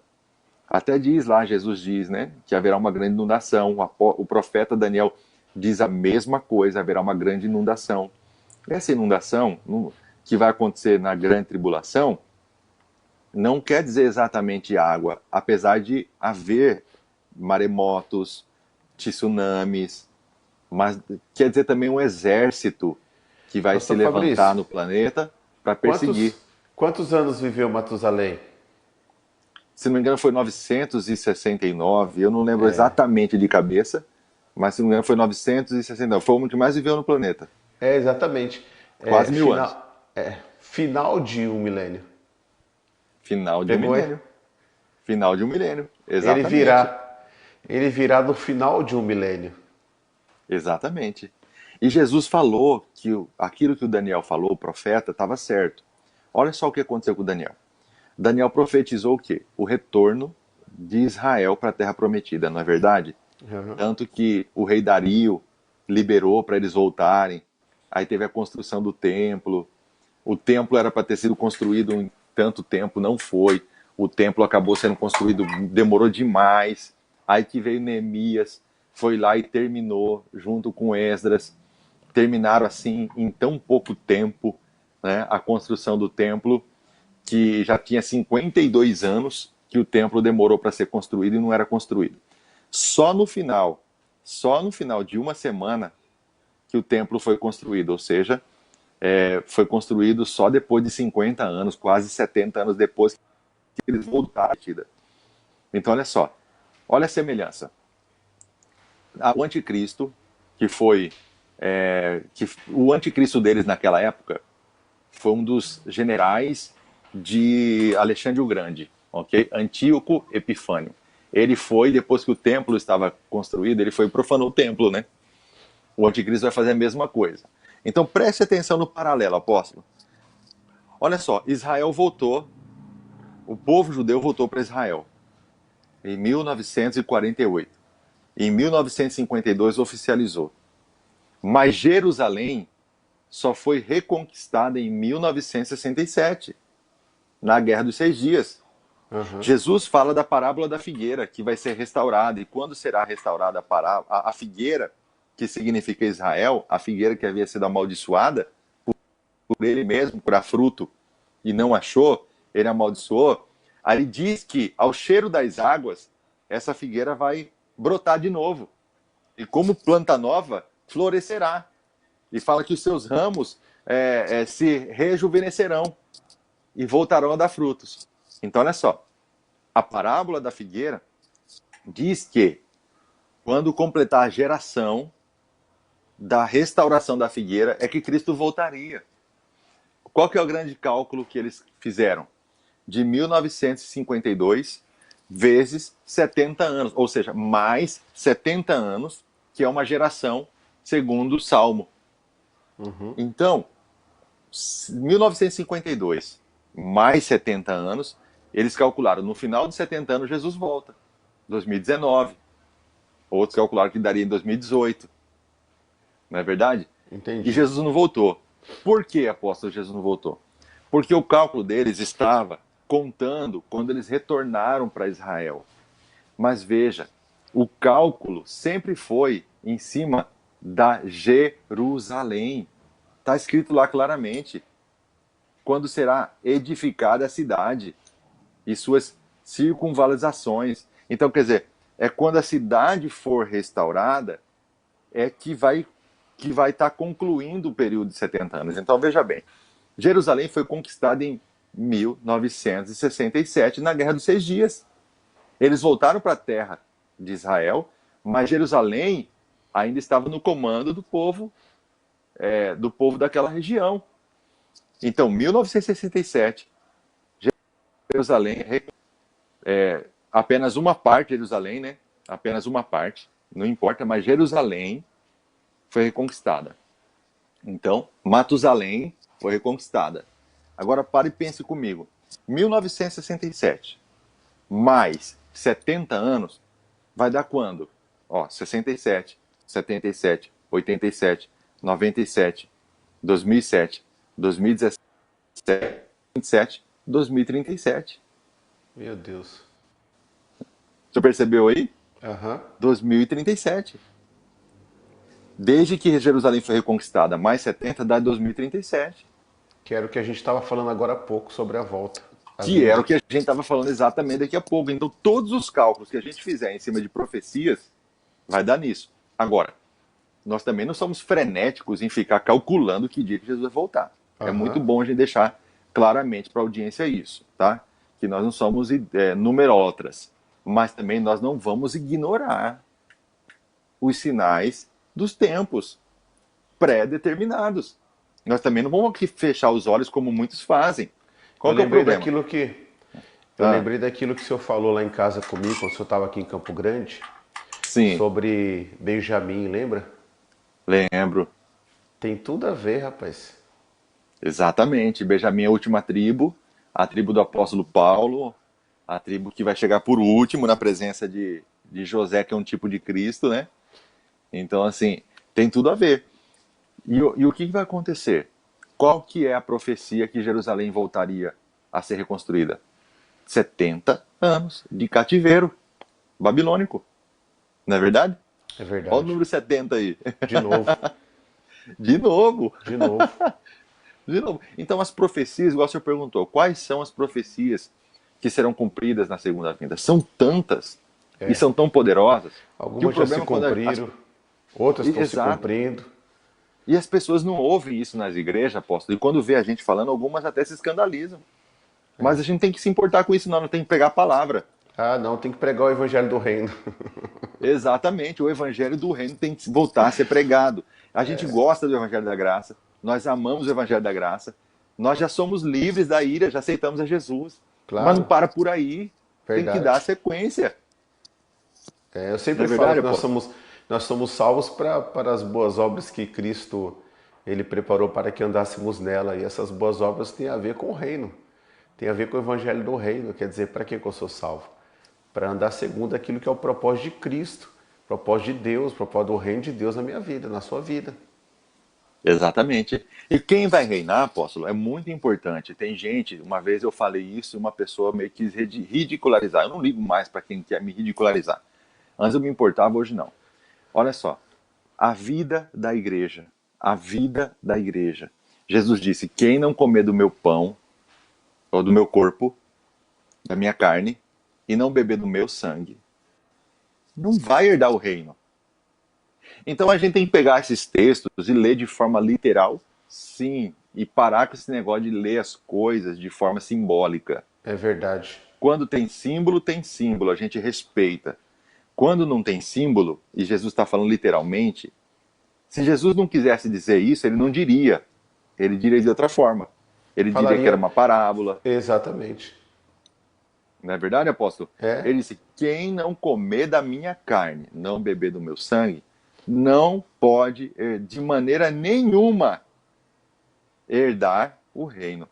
Até diz lá, Jesus diz, né, que haverá uma grande inundação. O profeta Daniel diz a mesma coisa, haverá uma grande inundação. Essa inundação que vai acontecer na grande tribulação não quer dizer exatamente água, apesar de haver maremotos, tsunamis, mas quer dizer também um exército que vai se Pastor levantar Fabrício, no planeta para perseguir. quantos, quantos anos viveu Matusalém? Se não me engano, foi 969. Eu não lembro exatamente de cabeça, mas se não me engano, foi 969. Foi o homem que mais viveu no planeta. É, exatamente. Quase 1000 anos. Final de um milênio. Final de um Pegou aí? milênio. Final de um milênio. Ele Exatamente. virá. Ele virá no final de um milênio. Exatamente. E Jesus falou que aquilo que o Daniel falou, o profeta, estava certo. Olha só o que aconteceu com o Daniel. Daniel profetizou o quê? O retorno de Israel para a Terra Prometida, não é verdade? Uhum. Tanto que o rei Dario liberou para eles voltarem. Aí teve a construção do templo. O templo era para ter sido construído em tanto tempo, não foi. O templo acabou sendo construído, demorou demais. Aí que veio Neemias, foi lá e terminou, junto com Esdras. Terminaram assim, em tão pouco tempo, né, a construção do templo, que já tinha 52 anos que o templo demorou para ser construído e não era construído. Só no final de uma semana que o templo foi construído, ou seja, foi construído só depois de 50 anos, quase 70 anos depois que eles voltaram à partida. Então, olha só, olha a semelhança. O anticristo, que foi o anticristo deles naquela época, foi um dos generais de Alexandre o Grande, ok? Antíoco Epifânio. Ele foi, depois que o templo estava construído, ele foi e profanou o templo, né? O anticristo vai fazer a mesma coisa. Então preste atenção no paralelo, apóstolo. Olha só, Israel voltou, o povo judeu voltou para Israel em 1948. Em 1952 oficializou. Mas Jerusalém só foi reconquistada em 1967, na Guerra dos 6 Dias. Uhum. Jesus fala da parábola da figueira, que vai ser restaurada. E quando será restaurada a figueira, que significa Israel, a figueira que havia sido amaldiçoada por ele mesmo, por fruto, e não achou, ele amaldiçoou. Aí ele diz que, ao cheiro das águas, essa figueira vai brotar de novo. E como planta nova, florescerá. E fala que os seus ramos se rejuvenescerão. e voltarão a dar frutos. Então, olha só, a parábola da figueira diz que quando completar a geração da restauração da figueira é que Cristo voltaria. Qual que é o grande cálculo que eles fizeram? De 1952 vezes 70 anos, ou seja, mais 70 anos, que é uma geração segundo o Salmo. Então, 1952 mais 70 anos, eles calcularam, no final de 70 anos Jesus volta, 2019. Outros calcularam que daria em 2018. Não é verdade? Entendi. E Jesus não voltou. Por que, apóstolo, Jesus não voltou? Porque o cálculo deles estava contando quando eles retornaram para Israel. Mas veja, o cálculo sempre foi em cima da Jerusalém. Está escrito lá claramente. Quando será edificada a cidade e suas circunvalações. Então, quer dizer, é quando a cidade for restaurada é que vai estar concluindo o período de 70 anos. Então, veja bem, Jerusalém foi conquistada em 1967, na Guerra dos 6 Dias. Eles voltaram para a terra de Israel, mas Jerusalém ainda estava no comando do povo daquela região. Então, 1967, Jerusalém, apenas uma parte de Jerusalém, né? Apenas uma parte, não importa, mas Jerusalém foi reconquistada. Então, Matusalém foi reconquistada. Agora pare e pense comigo. 1967 mais 70 anos vai dar quando? 67, 77, 87, 97, 2007, 2017, 2027, 2037. Meu Deus. Você percebeu aí? 2037. 2037. Desde que Jerusalém foi reconquistada, mais 70 dá 2037. Que era o que a gente estava falando agora há pouco sobre a volta. Que era o que a gente estava falando exatamente daqui a pouco. Então, todos os cálculos que a gente fizer em cima de profecias, vai dar nisso. Agora, nós também não somos frenéticos em ficar calculando que dia que Jesus vai voltar. É muito bom a gente deixar claramente para a audiência isso, tá? Que nós não somos numerólatras, mas também nós não vamos ignorar os sinais dos tempos pré-determinados. Nós também não vamos aqui fechar os olhos como muitos fazem. Qual que é o problema? Eu lembrei daquilo que o senhor falou lá em casa comigo, quando o senhor estava aqui em Campo Grande. Sim. Sobre Benjamim, lembra? Lembro. Tem tudo a ver, rapaz. Exatamente. Benjamim é a última tribo, a tribo do apóstolo Paulo, a tribo que vai chegar por último na presença de José, que é um tipo de Cristo, né? Então, assim, tem tudo a ver. E o que vai acontecer? Qual que é a profecia que Jerusalém voltaria a ser reconstruída? 70 anos de cativeiro babilônico. Não é verdade? É verdade. Olha o número 70 aí. De novo. De novo. De novo. De novo. Então, as profecias, igual o senhor perguntou, quais são as profecias que serão cumpridas na segunda vinda? São tantas e são tão poderosas. Algumas já se cumpriram, outras estão se cumprindo. E as pessoas não ouvem isso nas igrejas, apóstolo. E quando vê a gente falando, algumas até se escandalizam. Mas a gente tem que se importar com isso, não tem que pegar a palavra. Ah, não, tem que pregar o evangelho do reino. Exatamente, o evangelho do reino tem que voltar a ser pregado. A gente gosta do evangelho da graça, nós amamos o evangelho da graça, nós já somos livres da ira, já aceitamos a Jesus. Claro. Mas não para por aí, verdade. Tem que dar sequência. Eu sempre falo que nós somos salvos para as boas obras que Cristo ele preparou para que andássemos nela. E essas boas obras têm a ver com o reino, tem a ver com o evangelho do reino. Quer dizer, para que eu sou salvo? Para andar segundo aquilo que é o propósito de Cristo, propósito de Deus, propósito do reino de Deus na minha vida, na sua vida. Exatamente. E quem vai reinar, apóstolo, é muito importante. Tem gente, uma vez eu falei isso, uma pessoa meio que quis ridicularizar. Eu não ligo mais para quem quer me ridicularizar. Antes eu me importava, hoje não. Olha só, a vida da igreja, a vida da igreja. Jesus disse, quem não comer do meu pão, ou do meu corpo, da minha carne, e não beber do meu sangue, não vai herdar o reino. Então a gente tem que pegar esses textos e ler de forma literal, Sim, e parar com esse negócio de ler as coisas de forma simbólica. É verdade. Quando tem símbolo, a gente respeita. Quando não tem símbolo, e Jesus está falando literalmente, se Jesus não quisesse dizer isso, ele não diria. Ele diria de outra forma. Ele diria que era Falaria uma parábola. exatamente. Não é verdade, apóstolo? É, Ele disse: quem não comer da minha carne, não beber do meu sangue, não pode, de maneira nenhuma, herdar o reino.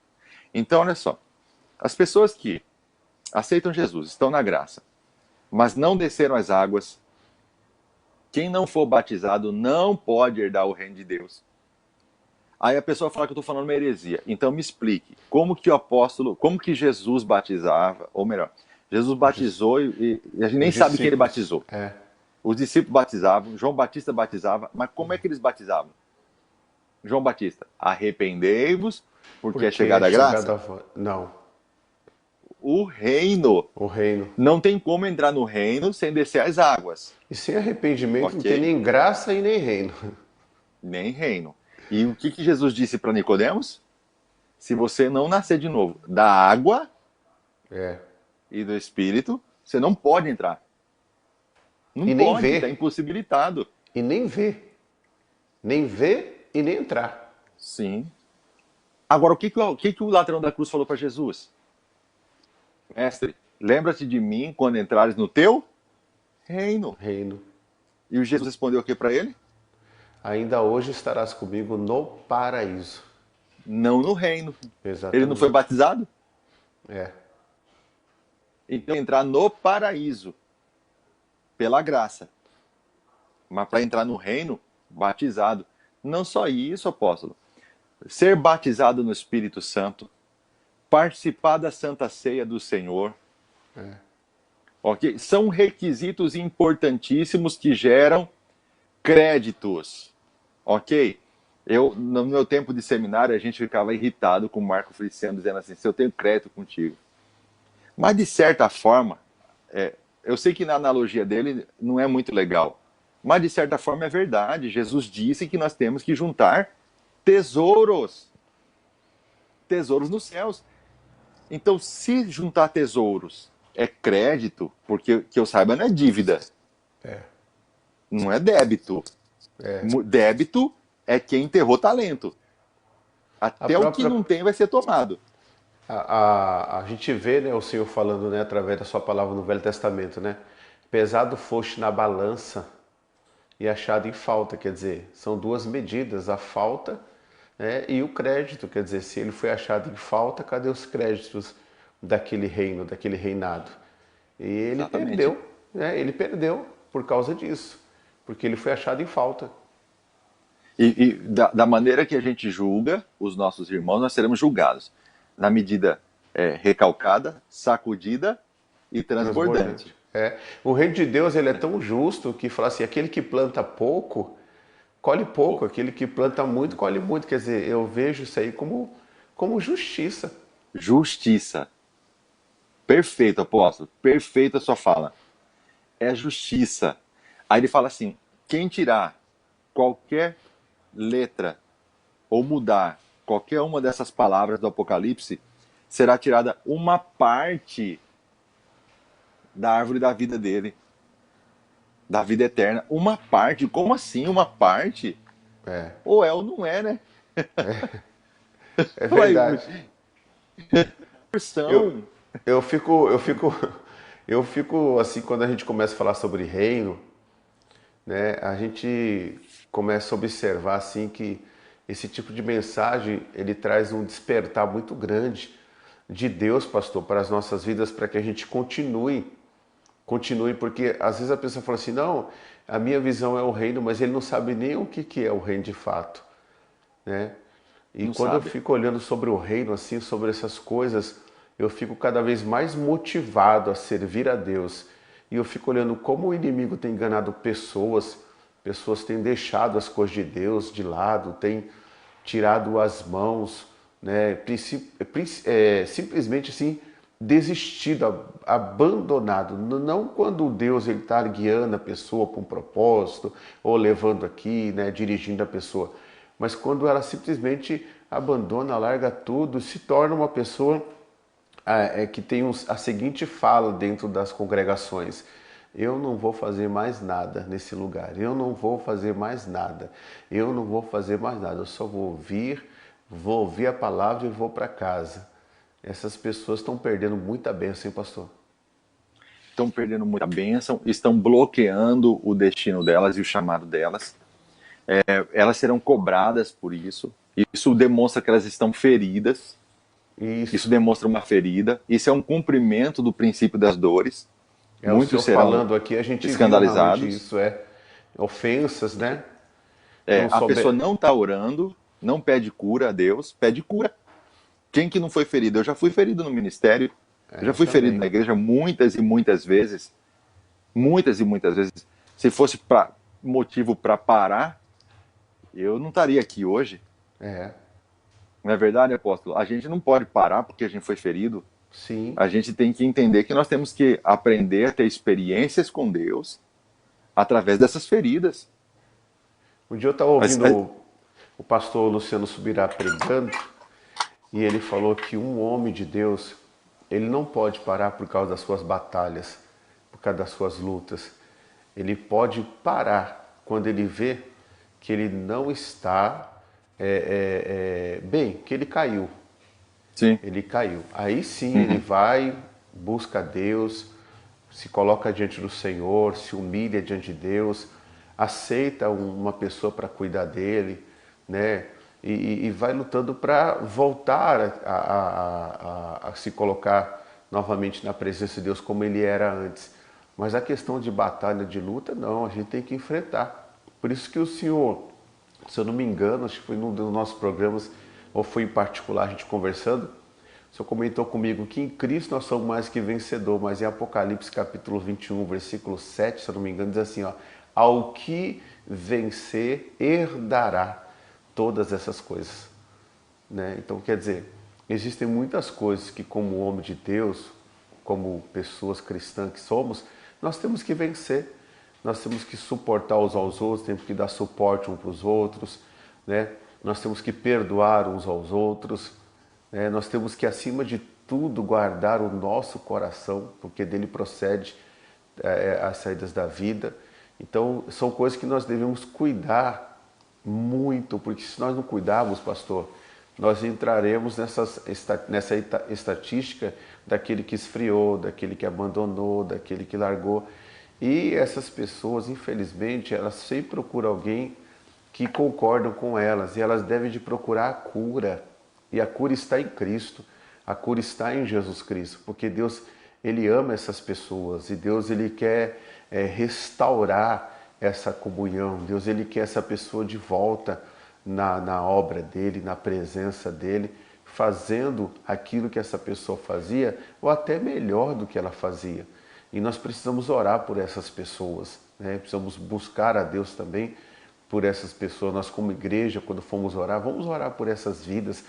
Então, olha só. As pessoas que aceitam Jesus, estão na graça, mas não desceram as águas, quem não for batizado não pode herdar o reino de Deus. Aí a pessoa fala que eu estou falando uma heresia. Então me explique, como que o apóstolo, como que Jesus batizava, ou melhor, Jesus batizou e a gente nem os sabe quem ele discípulos. batizou. É. Os discípulos batizavam, João Batista batizava, mas como é que eles batizavam? João Batista, arrependei-vos, porque é Porque chegada a graça. Não, O reino. o reino. Não tem como entrar no reino sem descer as águas, E sem arrependimento não tem ok? nem graça e nem reino. Nem reino. E o que, que Jesus disse para Nicodemos? Se você não nascer de novo da água É. e do Espírito, você não pode entrar. Não E nem pode, está ver. impossibilitado. E nem ver. Nem ver e nem entrar. Sim. Agora, o que o ladrão da cruz falou para Jesus? Mestre, lembra-te de mim quando entrares no teu reino. Reino. E o Jesus respondeu o que para ele? Ainda hoje estarás comigo no paraíso. Não no reino. Ele não foi Exatamente. batizado? É. Então, entrar no paraíso, pela graça. Mas para entrar no reino, batizado. Não só isso, apóstolo. Ser batizado no Espírito Santo, participar da Santa Ceia do Senhor, ok? São requisitos importantíssimos que geram créditos, ok? Eu, no meu tempo de seminário, a gente ficava irritado com o Marco Feliciano dizendo assim: se eu tenho crédito contigo. Mas, de certa forma, eu sei que na analogia dele não é muito legal, mas, de certa forma, é verdade. Jesus disse que nós temos que juntar tesouros. Tesouros nos céus. Então, se juntar tesouros é crédito, porque que eu saiba não é dívida, não é débito. Débito é quem enterrou talento. A Até o que própria não tem vai ser tomado. a gente vê, né, o Senhor falando, né, através da sua palavra no Velho Testamento, né? Pesado foste na balança e achado em falta, quer dizer, são duas medidas, a falta, né, e o crédito, quer dizer, se ele foi achado em falta, cadê os créditos daquele reino, daquele reinado? E ele Exatamente. perdeu, né? Ele perdeu por causa disso, porque ele foi achado em falta. E da maneira que a gente julga os nossos irmãos, nós seremos julgados. Na medida recalcada, sacudida e transbordante. Transbordante. É. O reino de Deus ele é tão justo que fala assim, aquele que planta pouco, colhe pouco, aquele que planta muito, colhe muito. Quer dizer, eu vejo isso aí como justiça. Justiça. Perfeito, apóstolo. Perfeita a sua fala. É justiça. Aí ele fala assim: quem tirar qualquer letra ou mudar qualquer uma dessas palavras do Apocalipse, será tirada uma parte da árvore da vida dele, da vida eterna. Uma parte? Como assim uma parte? É, Ou é ou não é, né? é Vai, verdade. Eu, porção. eu fico assim, quando a gente começa a falar sobre reino, né, a gente começa a observar assim que esse tipo de mensagem ele traz um despertar muito grande de Deus, pastor, para as nossas vidas, para que a gente continue, porque às vezes a pessoa fala assim, não, a minha visão é o reino, mas ele não sabe nem o que é o reino de fato, né? E Não quando eu sabe. fico olhando sobre o reino, assim, sobre essas coisas, eu fico cada vez mais motivado a servir a Deus. E eu fico olhando como o inimigo tem enganado pessoas, pessoas têm deixado as coisas de Deus de lado, têm tirado as mãos, né? Simplesmente assim, desistido, abandonado. Não quando Deus está guiando a pessoa para um propósito, ou levando aqui, né, dirigindo a pessoa, Mas quando ela simplesmente abandona, larga tudo, se torna uma pessoa que tem a seguinte fala dentro das congregações: eu não vou fazer mais nada nesse lugar, eu não vou fazer mais nada, eu não vou fazer mais nada, eu só vou ouvir a palavra e vou para casa. Essas pessoas estão perdendo muita bênção, hein, pastor? Estão perdendo muita bênção, estão bloqueando o destino delas e o chamado delas. Elas serão cobradas por isso. Isso demonstra que elas estão feridas. Isso Isso. demonstra uma ferida. Isso é um cumprimento do princípio das dores. O senhor Muitos serão falando aqui, a gente viu realmente escandalizados. isso, ofensas, né? Não A souber. pessoa não está orando, não pede cura a Deus, pede cura. Quem que não foi ferido? Eu já fui ferido no ministério, eu já Eu fui ferido na também. igreja muitas e muitas vezes. Muitas e muitas vezes. Se fosse motivo para parar, eu não estaria aqui hoje. É, Não é verdade, apóstolo? A gente não pode parar porque a gente foi ferido. sim. A gente tem que entender que nós temos que aprender a ter experiências com Deus através dessas feridas. Um dia eu estava Mas, ouvindo o pastor Luciano Subirá pregando e ele falou que um homem de Deus, ele não pode parar por causa das suas batalhas, por causa das suas lutas. Ele pode parar quando ele vê que ele não está bem, que ele caiu. sim. Ele caiu. Aí sim ele vai, busca Deus, se coloca diante do Senhor, se humilha diante de Deus, aceita uma pessoa para cuidar dele, né? E vai lutando para voltar a se colocar novamente na presença de Deus como ele era antes. Mas a questão de batalha, de luta, não, a gente tem que enfrentar. Por isso que o Senhor, se eu não me engano, acho que foi num dos nossos programas, ou foi em particular a gente conversando, o Senhor comentou comigo que em Cristo nós somos mais que vencedor, mas em Apocalipse capítulo 21, versículo 7, se eu não me engano, diz assim, ó, ao que vencer herdará todas essas coisas. Né? Então, quer dizer, existem muitas coisas que como homem de Deus, como pessoas cristãs que somos, nós temos que vencer. Nós temos que suportar uns aos outros, temos que dar suporte uns para os outros, né? Nós temos que perdoar uns aos outros, né? Nós temos que, acima de tudo, guardar o nosso coração, porque dele procede as saídas da vida. Então, são coisas que nós devemos cuidar muito, porque se nós não cuidarmos, pastor, nós entraremos nessa estatística daquele que esfriou, daquele que abandonou, daquele que largou. E essas pessoas, infelizmente, elas sempre procuram alguém que concordam com elas, e elas devem de procurar a cura. E a cura está em Cristo, a cura está em Jesus Cristo, porque Deus, Ele ama essas pessoas, e Deus, Ele quer restaurar essa comunhão. Deus, Ele quer essa pessoa de volta na obra dEle, na presença dEle, fazendo aquilo que essa pessoa fazia, ou até melhor do que ela fazia. E nós precisamos orar por essas pessoas, né? Precisamos buscar a Deus também por essas pessoas. Nós, como igreja, quando formos orar, vamos orar por essas vidas,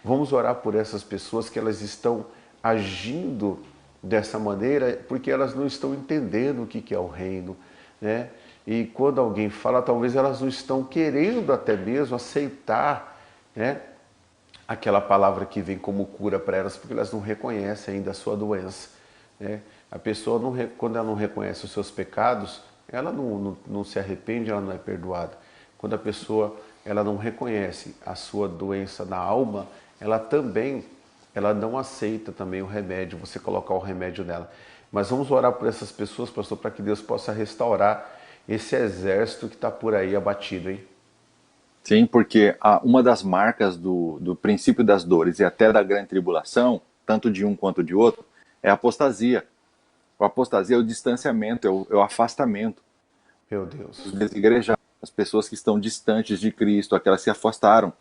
vamos orar por essas pessoas que elas estão agindo dessa maneira porque elas não estão entendendo o que é o reino, né? E quando alguém fala, talvez elas não estão querendo até mesmo aceitar, né, aquela palavra que vem como cura para elas, porque elas não reconhecem ainda a sua doença, né? A pessoa, quando ela não reconhece os seus pecados, ela não se arrepende, ela não é perdoada. Quando a pessoa ela não reconhece a sua doença na alma, ela não aceita também o remédio, você colocar o remédio nela. Mas vamos orar por essas pessoas, pastor, para que Deus possa restaurar esse exército que está por aí abatido, hein? Sim, porque uma das marcas do princípio das dores e até da grande tribulação, tanto de um quanto de outro, é a apostasia. A apostasia é o distanciamento, é o afastamento. Meu Deus. Os desigrejados, as pessoas que estão distantes de Cristo, aquelas que se afastaram.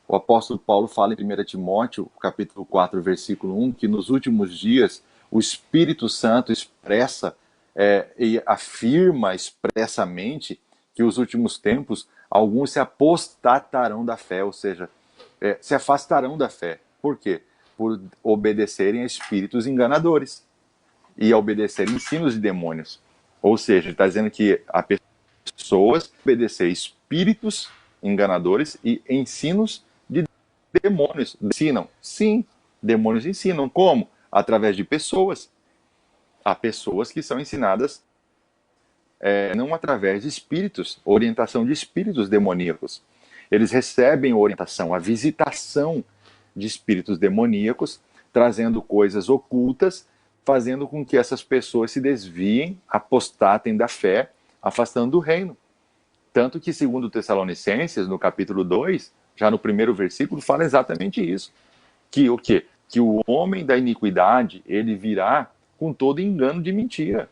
O apóstolo Paulo fala em 1 Timóteo, capítulo 4, versículo 1, que nos últimos dias o Espírito Santo expressa e afirma expressamente que os últimos tempos alguns se apostatarão da fé, ou seja, se afastarão da fé. Por quê? Por obedecerem a espíritos enganadores e a obedecer ensinos de demônios. Ou seja, está dizendo que há pessoas que obedecer espíritos enganadores e ensinos de demônios. Ensinam? Sim, demônios ensinam. Como? Através de pessoas. Há pessoas que são ensinadas não através de espíritos, orientação de espíritos demoníacos. Eles recebem orientação, a visitação de espíritos demoníacos, trazendo coisas ocultas, fazendo com que essas pessoas se desviem, apostatem da fé, afastando do reino. Tanto que, segundo Tessalonicenses, no capítulo 2, já no primeiro versículo, fala exatamente isso. Que o quê? Que o homem da iniquidade, ele virá com todo engano de mentira.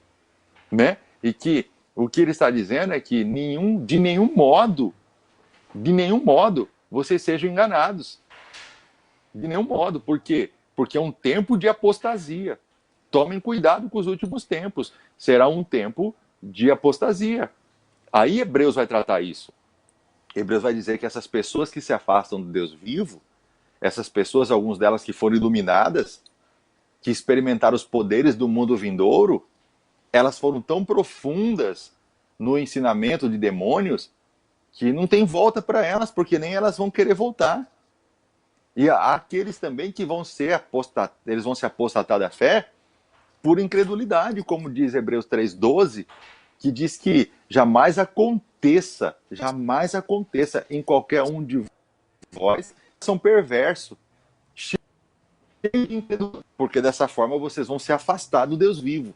Né? E que o que ele está dizendo é que de nenhum modo, vocês sejam enganados. De nenhum modo. Por quê? Porque é um tempo de apostasia. Tomem cuidado com os últimos tempos. Será um tempo de apostasia. Aí Hebreus vai tratar isso. Hebreus vai dizer que essas pessoas que se afastam do Deus vivo, essas pessoas, algumas delas que foram iluminadas, que experimentaram os poderes do mundo vindouro, elas foram tão profundas no ensinamento de demônios que não tem volta para elas, porque nem elas vão querer voltar. E há aqueles também que eles vão se apostatar da fé por incredulidade, como diz Hebreus 3,12, que diz que jamais aconteça em qualquer um de vós são perversos, porque dessa forma vocês vão se afastar do Deus vivo.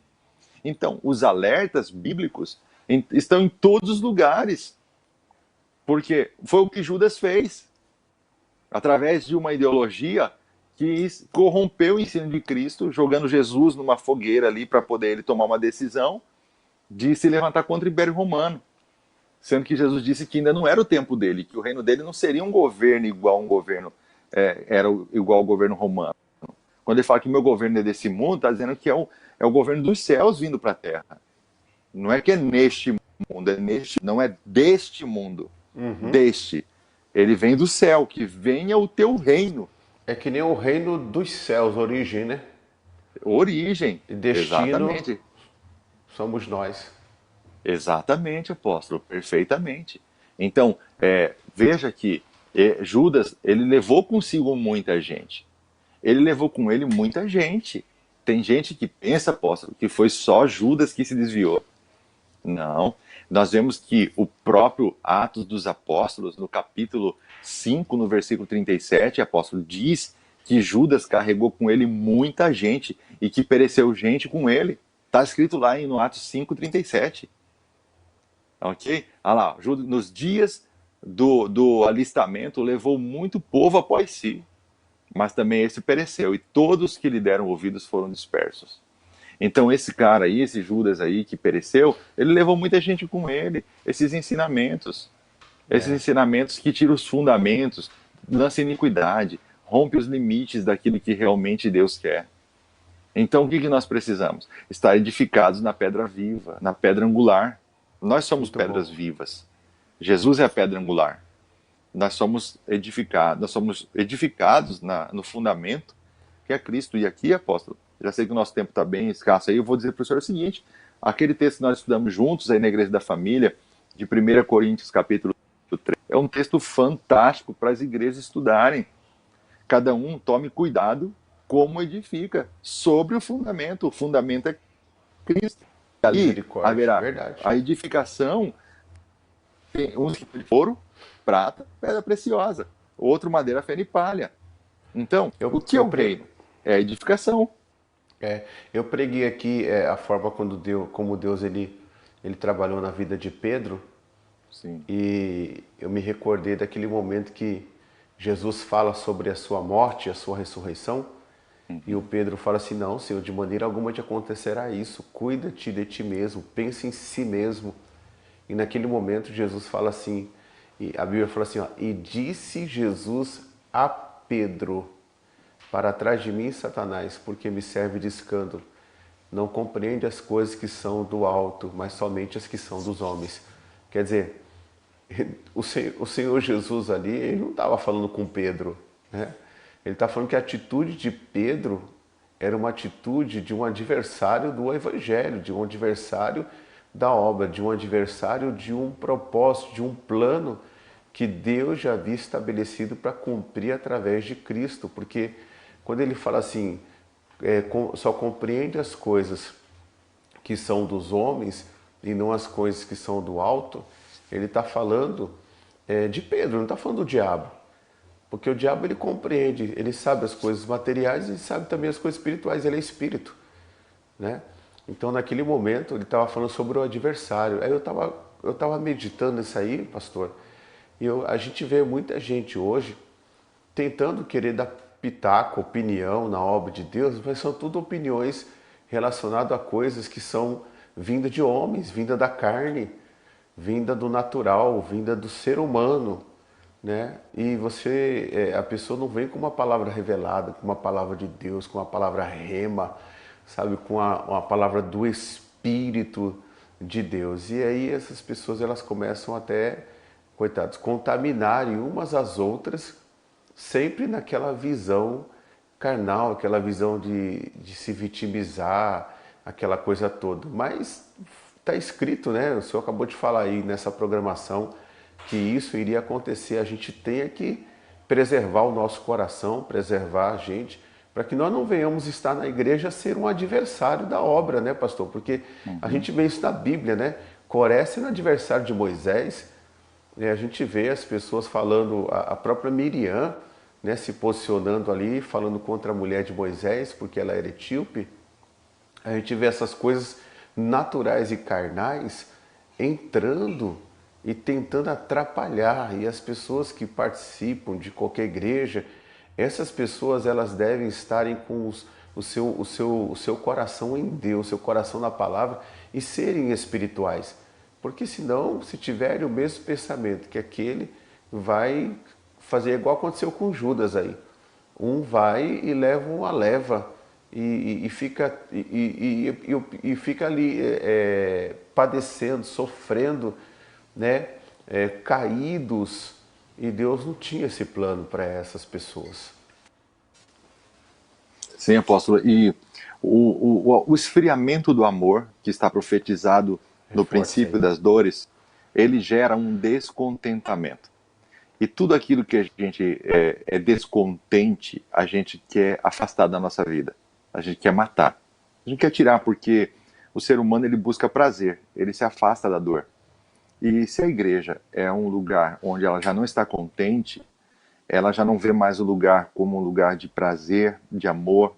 Então, os alertas bíblicos estão em todos os lugares, porque foi o que Judas fez, através de uma ideologia que corrompeu o ensino de Cristo, jogando Jesus numa fogueira ali para poder ele tomar uma decisão de se levantar contra o Império Romano. Sendo que Jesus disse que ainda não era o tempo dele, que o reino dele não seria um governo igual um governo, era igual ao governo romano. Quando ele fala que o meu governo é desse mundo, está dizendo que é o governo dos céus vindo para a terra. Não é que é neste mundo, não é deste mundo. Deste. Ele vem do céu, que venha o teu reino. É que nem o reino dos céus, origem, né? Origem. E destino, exatamente. Somos nós. Exatamente, apóstolo, perfeitamente. Então, veja que Judas, ele levou consigo muita gente. Ele levou com ele muita gente. Tem gente que pensa, apóstolo, que foi só Judas que se desviou. Não. Nós vemos que o próprio Atos dos Apóstolos, no capítulo 5, no versículo 37, apóstolo, diz que Judas carregou com ele muita gente e que pereceu gente com ele. Está escrito lá no Atos 5:37. Ok? Olha lá, nos dias do alistamento levou muito povo após si, mas também esse pereceu, e todos que lhe deram ouvidos foram dispersos. Então esse cara aí, esse Judas aí que pereceu, ele levou muita gente com ele, esses ensinamentos que tiram os fundamentos, lança iniquidade, rompe os limites daquilo que realmente Deus quer. Então o que nós precisamos? Estar edificados na pedra viva, na pedra angular. Nós somos Muito pedras bom. vivas. Jesus é a pedra angular. Nós somos edificados no fundamento que é Cristo. E aqui, apóstolo, já sei que o nosso tempo está bem escasso aí, eu vou dizer para o senhor o seguinte: aquele texto que nós estudamos juntos aí na Igreja da Família, de 1 Coríntios capítulo 3, é um texto fantástico para as igrejas estudarem. Cada um tome cuidado como edifica, sobre o fundamento. O fundamento é Cristo. Ali haverá verdade. a edificação, tem uns de ouro, prata, pedra preciosa, outro madeira, feno e palha. Então, o que é o reino? É a edificação. Eu preguei aqui a forma como Deus ele trabalhou na vida de Pedro. Sim. E eu me recordei daquele momento que Jesus fala sobre a sua morte, a sua ressurreição. E o Pedro fala assim: não, Senhor, de maneira alguma te acontecerá isso. Cuida-te de ti mesmo, pense em si mesmo. E naquele momento Jesus fala assim, e a Bíblia fala assim, ó, e disse Jesus a Pedro: para trás de mim, Satanás, porque me serve de escândalo. Não compreende as coisas que são do alto, mas somente as que são dos homens. Quer dizer, o Senhor Jesus ali, ele não estava falando com Pedro, né? Ele está falando que a atitude de Pedro era uma atitude de um adversário do Evangelho, de um adversário da obra, de um adversário de um propósito, de um plano que Deus já havia estabelecido para cumprir através de Cristo, porque quando ele fala assim, só compreende as coisas que são dos homens e não as coisas que são do alto, ele está falando de Pedro, não está falando do diabo. Porque o diabo ele compreende, ele sabe as coisas materiais e sabe também as coisas espirituais, ele é espírito, né? Então naquele momento ele estava falando sobre o adversário. Aí eu tava meditando nisso aí, pastor, e a gente vê muita gente hoje tentando querer dar pitaco, opinião na obra de Deus, mas são tudo opiniões relacionadas a coisas que são vinda de homens, vinda da carne, vinda do natural, vinda do ser humano, né? E a pessoa não vem com uma palavra revelada, com uma palavra de Deus, com uma palavra rema, sabe, com uma palavra do Espírito de Deus. E aí essas pessoas elas começam até, coitados, contaminarem umas às outras, sempre naquela visão carnal, aquela visão de se vitimizar, aquela coisa toda. Mas está escrito, né? O senhor acabou de falar aí nessa programação que isso iria acontecer. A gente tem que preservar o nosso coração, preservar a gente, para que nós não venhamos estar na igreja ser um adversário da obra, né, pastor? Porque a gente vê isso na Bíblia, né? Coré sendo adversário de Moisés, né? A gente vê as pessoas falando, a própria Miriam, né, se posicionando ali, falando contra a mulher de Moisés, porque ela era etíope. A gente vê essas coisas naturais e carnais entrando e tentando atrapalhar. E as pessoas que participam de qualquer igreja, essas pessoas elas devem estarem com o seu coração em Deus, seu coração na palavra e serem espirituais. Porque senão, se tiverem o mesmo pensamento que aquele, vai fazer igual aconteceu com Judas aí. Um vai e leva uma leva e fica ali padecendo, sofrendo, né? Caídos, e Deus não tinha esse plano para essas pessoas. Sim, apóstolo. E o esfriamento do amor, que está profetizado no Reforça princípio aí. das dores, ele gera um descontentamento. E tudo aquilo que a gente é descontente, a gente quer afastar da nossa vida. A gente quer matar. A gente quer tirar, porque o ser humano ele busca prazer, ele se afasta da dor. E se a igreja é um lugar onde ela já não está contente, ela já não vê mais o lugar como um lugar de prazer, de amor,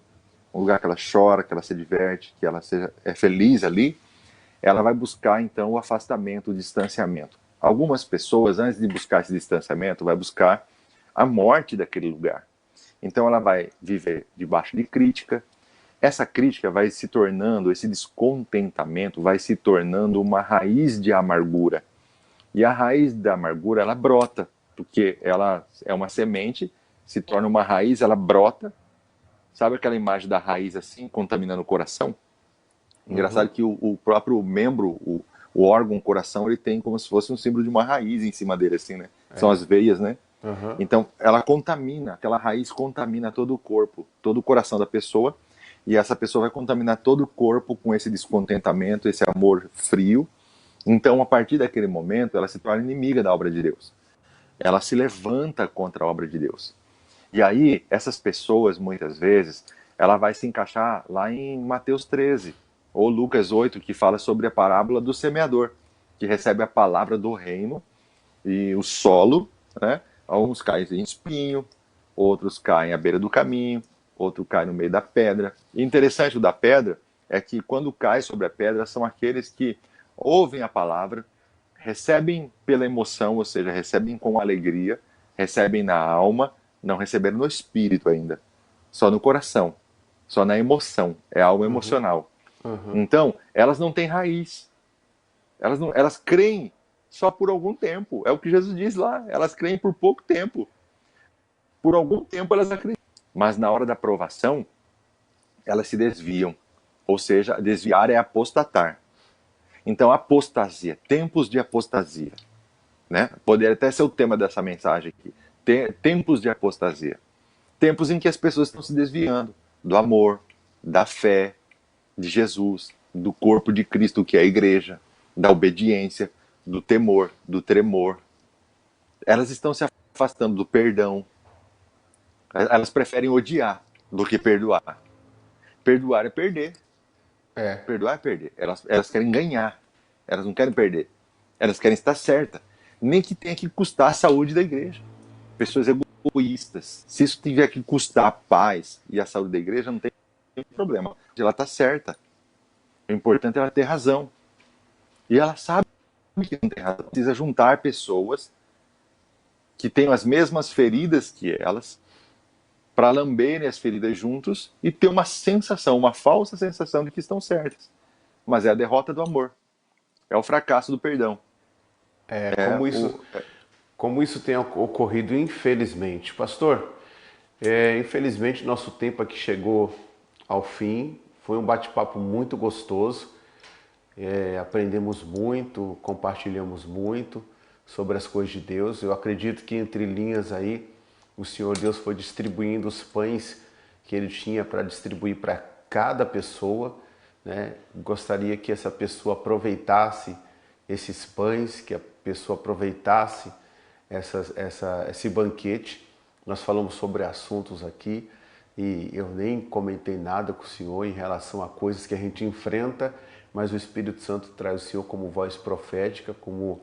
um lugar que ela chora, que ela se diverte, que ela é feliz ali, ela vai buscar então o afastamento, o distanciamento. Algumas pessoas, antes de buscar esse distanciamento, vai buscar a morte daquele lugar. Então ela vai viver debaixo de crítica. Essa crítica vai se tornando, esse descontentamento vai se tornando uma raiz de amargura. E a raiz da amargura, ela brota, porque ela é uma semente, se torna uma raiz, ela brota. Sabe aquela imagem da raiz assim, contaminando o coração? Engraçado que o próprio membro, o órgão, o coração, ele tem como se fosse um símbolo de uma raiz em cima dele, assim, né? São as veias, né? Então, ela contamina, aquela raiz contamina todo o corpo, todo o coração da pessoa, e essa pessoa vai contaminar todo o corpo com esse descontentamento, esse amor frio. Então, a partir daquele momento, ela se torna inimiga da obra de Deus. Ela se levanta contra a obra de Deus. E aí, essas pessoas, muitas vezes, ela vai se encaixar lá em Mateus 13, ou Lucas 8, que fala sobre a parábola do semeador, que recebe a palavra do reino e o solo, né? Alguns caem em espinho, outros caem à beira do caminho, outro cai no meio da pedra. E interessante o da pedra é que quando cai sobre a pedra são aqueles que ouvem a palavra, recebem pela emoção, ou seja, recebem com alegria, recebem na alma, não receberam no espírito ainda, só no coração, só na emoção, é algo emocional. Então, elas não têm raiz, elas creem só por algum tempo, é o que Jesus diz lá, elas creem por pouco tempo, por algum tempo elas acreditam, mas na hora da provação, elas se desviam, ou seja, desviar é apostatar. Então, apostasia, tempos de apostasia, né? Poderia até ser o tema dessa mensagem aqui, tempos de apostasia, tempos em que as pessoas estão se desviando do amor, da fé, de Jesus, do corpo de Cristo, que é a igreja, da obediência, do temor, do tremor. elas estão se afastando do perdão. Elas preferem odiar do que perdoar. Perdoar é perder. É, Perdoar é perder. Elas querem ganhar. Elas não querem perder. Elas querem estar certas. Nem que tenha que custar a saúde da igreja. Pessoas egoístas. Se isso tiver que custar a paz e a saúde da igreja, não tem problema. Ela está certa. O importante é ela ter razão. E ela sabe que não tem razão. Precisa juntar pessoas que tenham as mesmas feridas que elas, para lamberem as feridas juntos e ter uma sensação, uma falsa sensação de que estão certas. Mas é a derrota do amor. É o fracasso do perdão. é É como isso, o, como isso tem ocorrido, infelizmente. Pastor, infelizmente nosso tempo aqui chegou ao fim. Foi um bate-papo muito gostoso. Aprendemos muito, compartilhamos muito sobre as coisas de Deus. Eu acredito que entre linhas aí, o Senhor Deus foi distribuindo os pães que Ele tinha para distribuir para cada pessoa, né? Gostaria que essa pessoa aproveitasse esses pães, que a pessoa aproveitasse esse banquete. Nós falamos sobre assuntos aqui e eu nem comentei nada com o Senhor em relação a coisas que a gente enfrenta, mas o Espírito Santo traz o Senhor como voz profética, como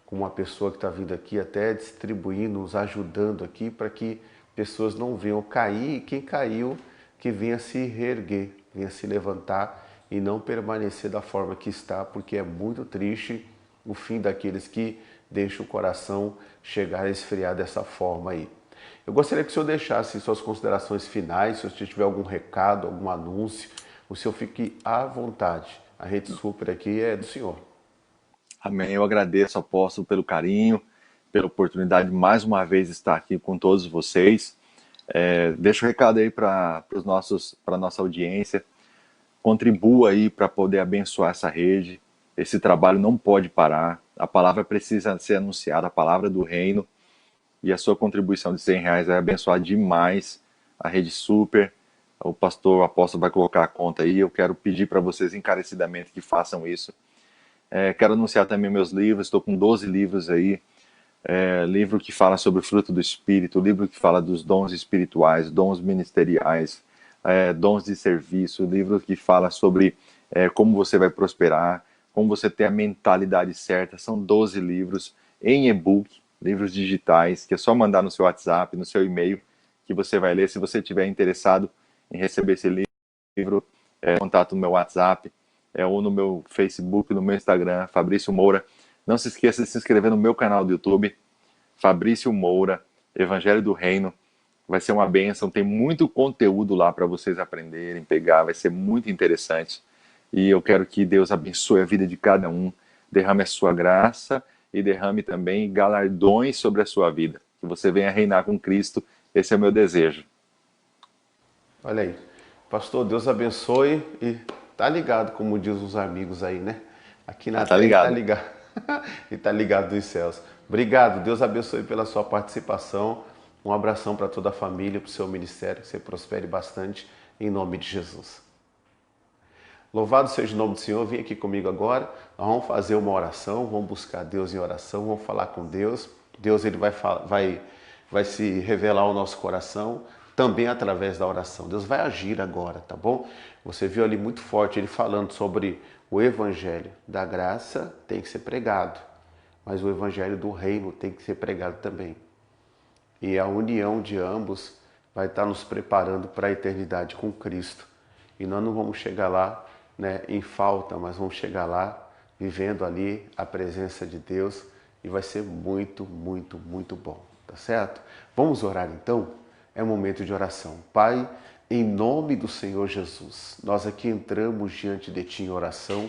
uma pessoa que está vindo aqui, até distribuindo, nos ajudando aqui, para que pessoas não venham cair e quem caiu, que venha se reerguer, venha se levantar e não permanecer da forma que está, porque é muito triste o fim daqueles que deixam o coração chegar a esfriar dessa forma aí. Eu gostaria que o senhor deixasse suas considerações finais, se o senhor tiver algum recado, algum anúncio, o senhor fique à vontade. A Rede Super aqui é do senhor. Amém. Eu agradeço, apóstolo, pelo carinho, pela oportunidade de mais uma vez estar aqui com todos vocês. Deixa o recado aí para a nossa audiência. Contribua aí para poder abençoar essa rede. Esse trabalho não pode parar. A palavra precisa ser anunciada, a palavra do reino. E a sua contribuição de R$ 100 vai abençoar demais a Rede Super. O pastor, o apóstolo vai colocar a conta aí. Eu quero pedir para vocês encarecidamente que façam isso. Quero anunciar também meus livros. Estou com 12 livros aí. Livro que fala sobre o fruto do Espírito, livro que fala dos dons espirituais, dons ministeriais, dons de serviço, livro que fala sobre como você vai prosperar, como você ter a mentalidade certa. São 12 livros em e-book, livros digitais, que é só mandar no seu WhatsApp, no seu e-mail, que você vai ler. Se você estiver interessado em receber esse livro, contato no meu WhatsApp, ou no meu Facebook, no meu Instagram, Fabrício Moura. Não se esqueça de se inscrever no meu canal do YouTube, Fabrício Moura, Evangelho do Reino. Vai ser uma bênção, tem muito conteúdo lá para vocês aprenderem, pegar, vai ser muito interessante. E eu quero que Deus abençoe a vida de cada um, derrame a sua graça e derrame também galardões sobre a sua vida. Que você venha reinar com Cristo, esse é o meu desejo. Olha aí. Pastor, Deus abençoe e tá ligado, como diz os amigos aí, né? Aqui na Tá terra e tá ligado? ligado. E tá ligado dos céus. Obrigado, Deus abençoe pela sua participação. Um abração para toda a família, para o seu ministério, que você prospere bastante, em nome de Jesus. Louvado seja o nome do Senhor, vem aqui comigo agora, nós vamos fazer uma oração, vamos buscar Deus em oração, vamos falar com Deus. Deus ele vai se revelar ao nosso coração, também através da oração. Deus vai agir agora, tá bom? Você viu ali muito forte ele falando sobre o evangelho da graça tem que ser pregado, mas o evangelho do reino tem que ser pregado também. E a união de ambos vai estar nos preparando para a eternidade com Cristo. E nós não vamos chegar lá, né, em falta, mas vamos chegar lá vivendo ali a presença de Deus e vai ser muito, muito, muito bom, tá certo? Vamos orar então? É momento de oração. Pai, em nome do Senhor Jesus, nós aqui entramos diante de Ti em oração.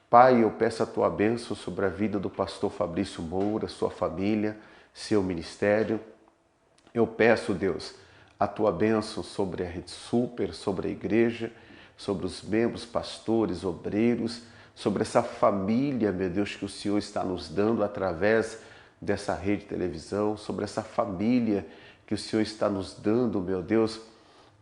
Pai, eu peço a Tua bênção sobre a vida do pastor Fabrício Moura, sua família, seu ministério. Eu peço, Deus, a Tua bênção sobre a Rede Super, sobre a igreja, sobre os membros, pastores, obreiros, sobre essa família, meu Deus, que o Senhor está nos dando através dessa rede de televisão, sobre essa família que o Senhor está nos dando, meu Deus,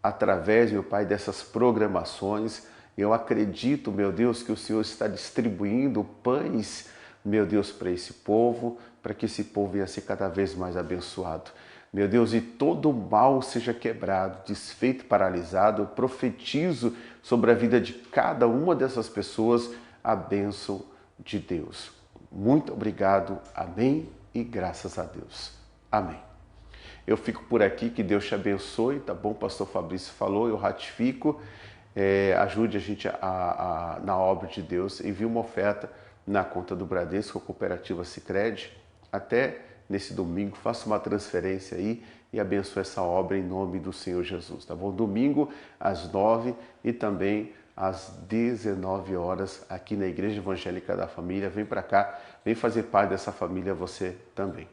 através, meu Pai, dessas programações. Eu acredito, meu Deus, que o Senhor está distribuindo pães meu Deus, para esse povo, para que esse povo venha ser cada vez mais abençoado. Meu Deus, e todo mal seja quebrado, desfeito, paralisado. Eu profetizo sobre a vida de cada uma dessas pessoas a bênção de Deus. Muito obrigado, amém e graças a Deus. Amém. Eu fico por aqui, que Deus te abençoe, tá bom? O pastor Fabrício falou, eu ratifico. Ajude a gente na obra de Deus, envie uma oferta na conta do Bradesco, a cooperativa Sicredi, até nesse domingo, faça uma transferência aí e abençoe essa obra em nome do Senhor Jesus, tá bom? Domingo às 9 e também às 19 horas aqui na Igreja Evangélica da Família. Vem para cá, vem fazer parte dessa família você também.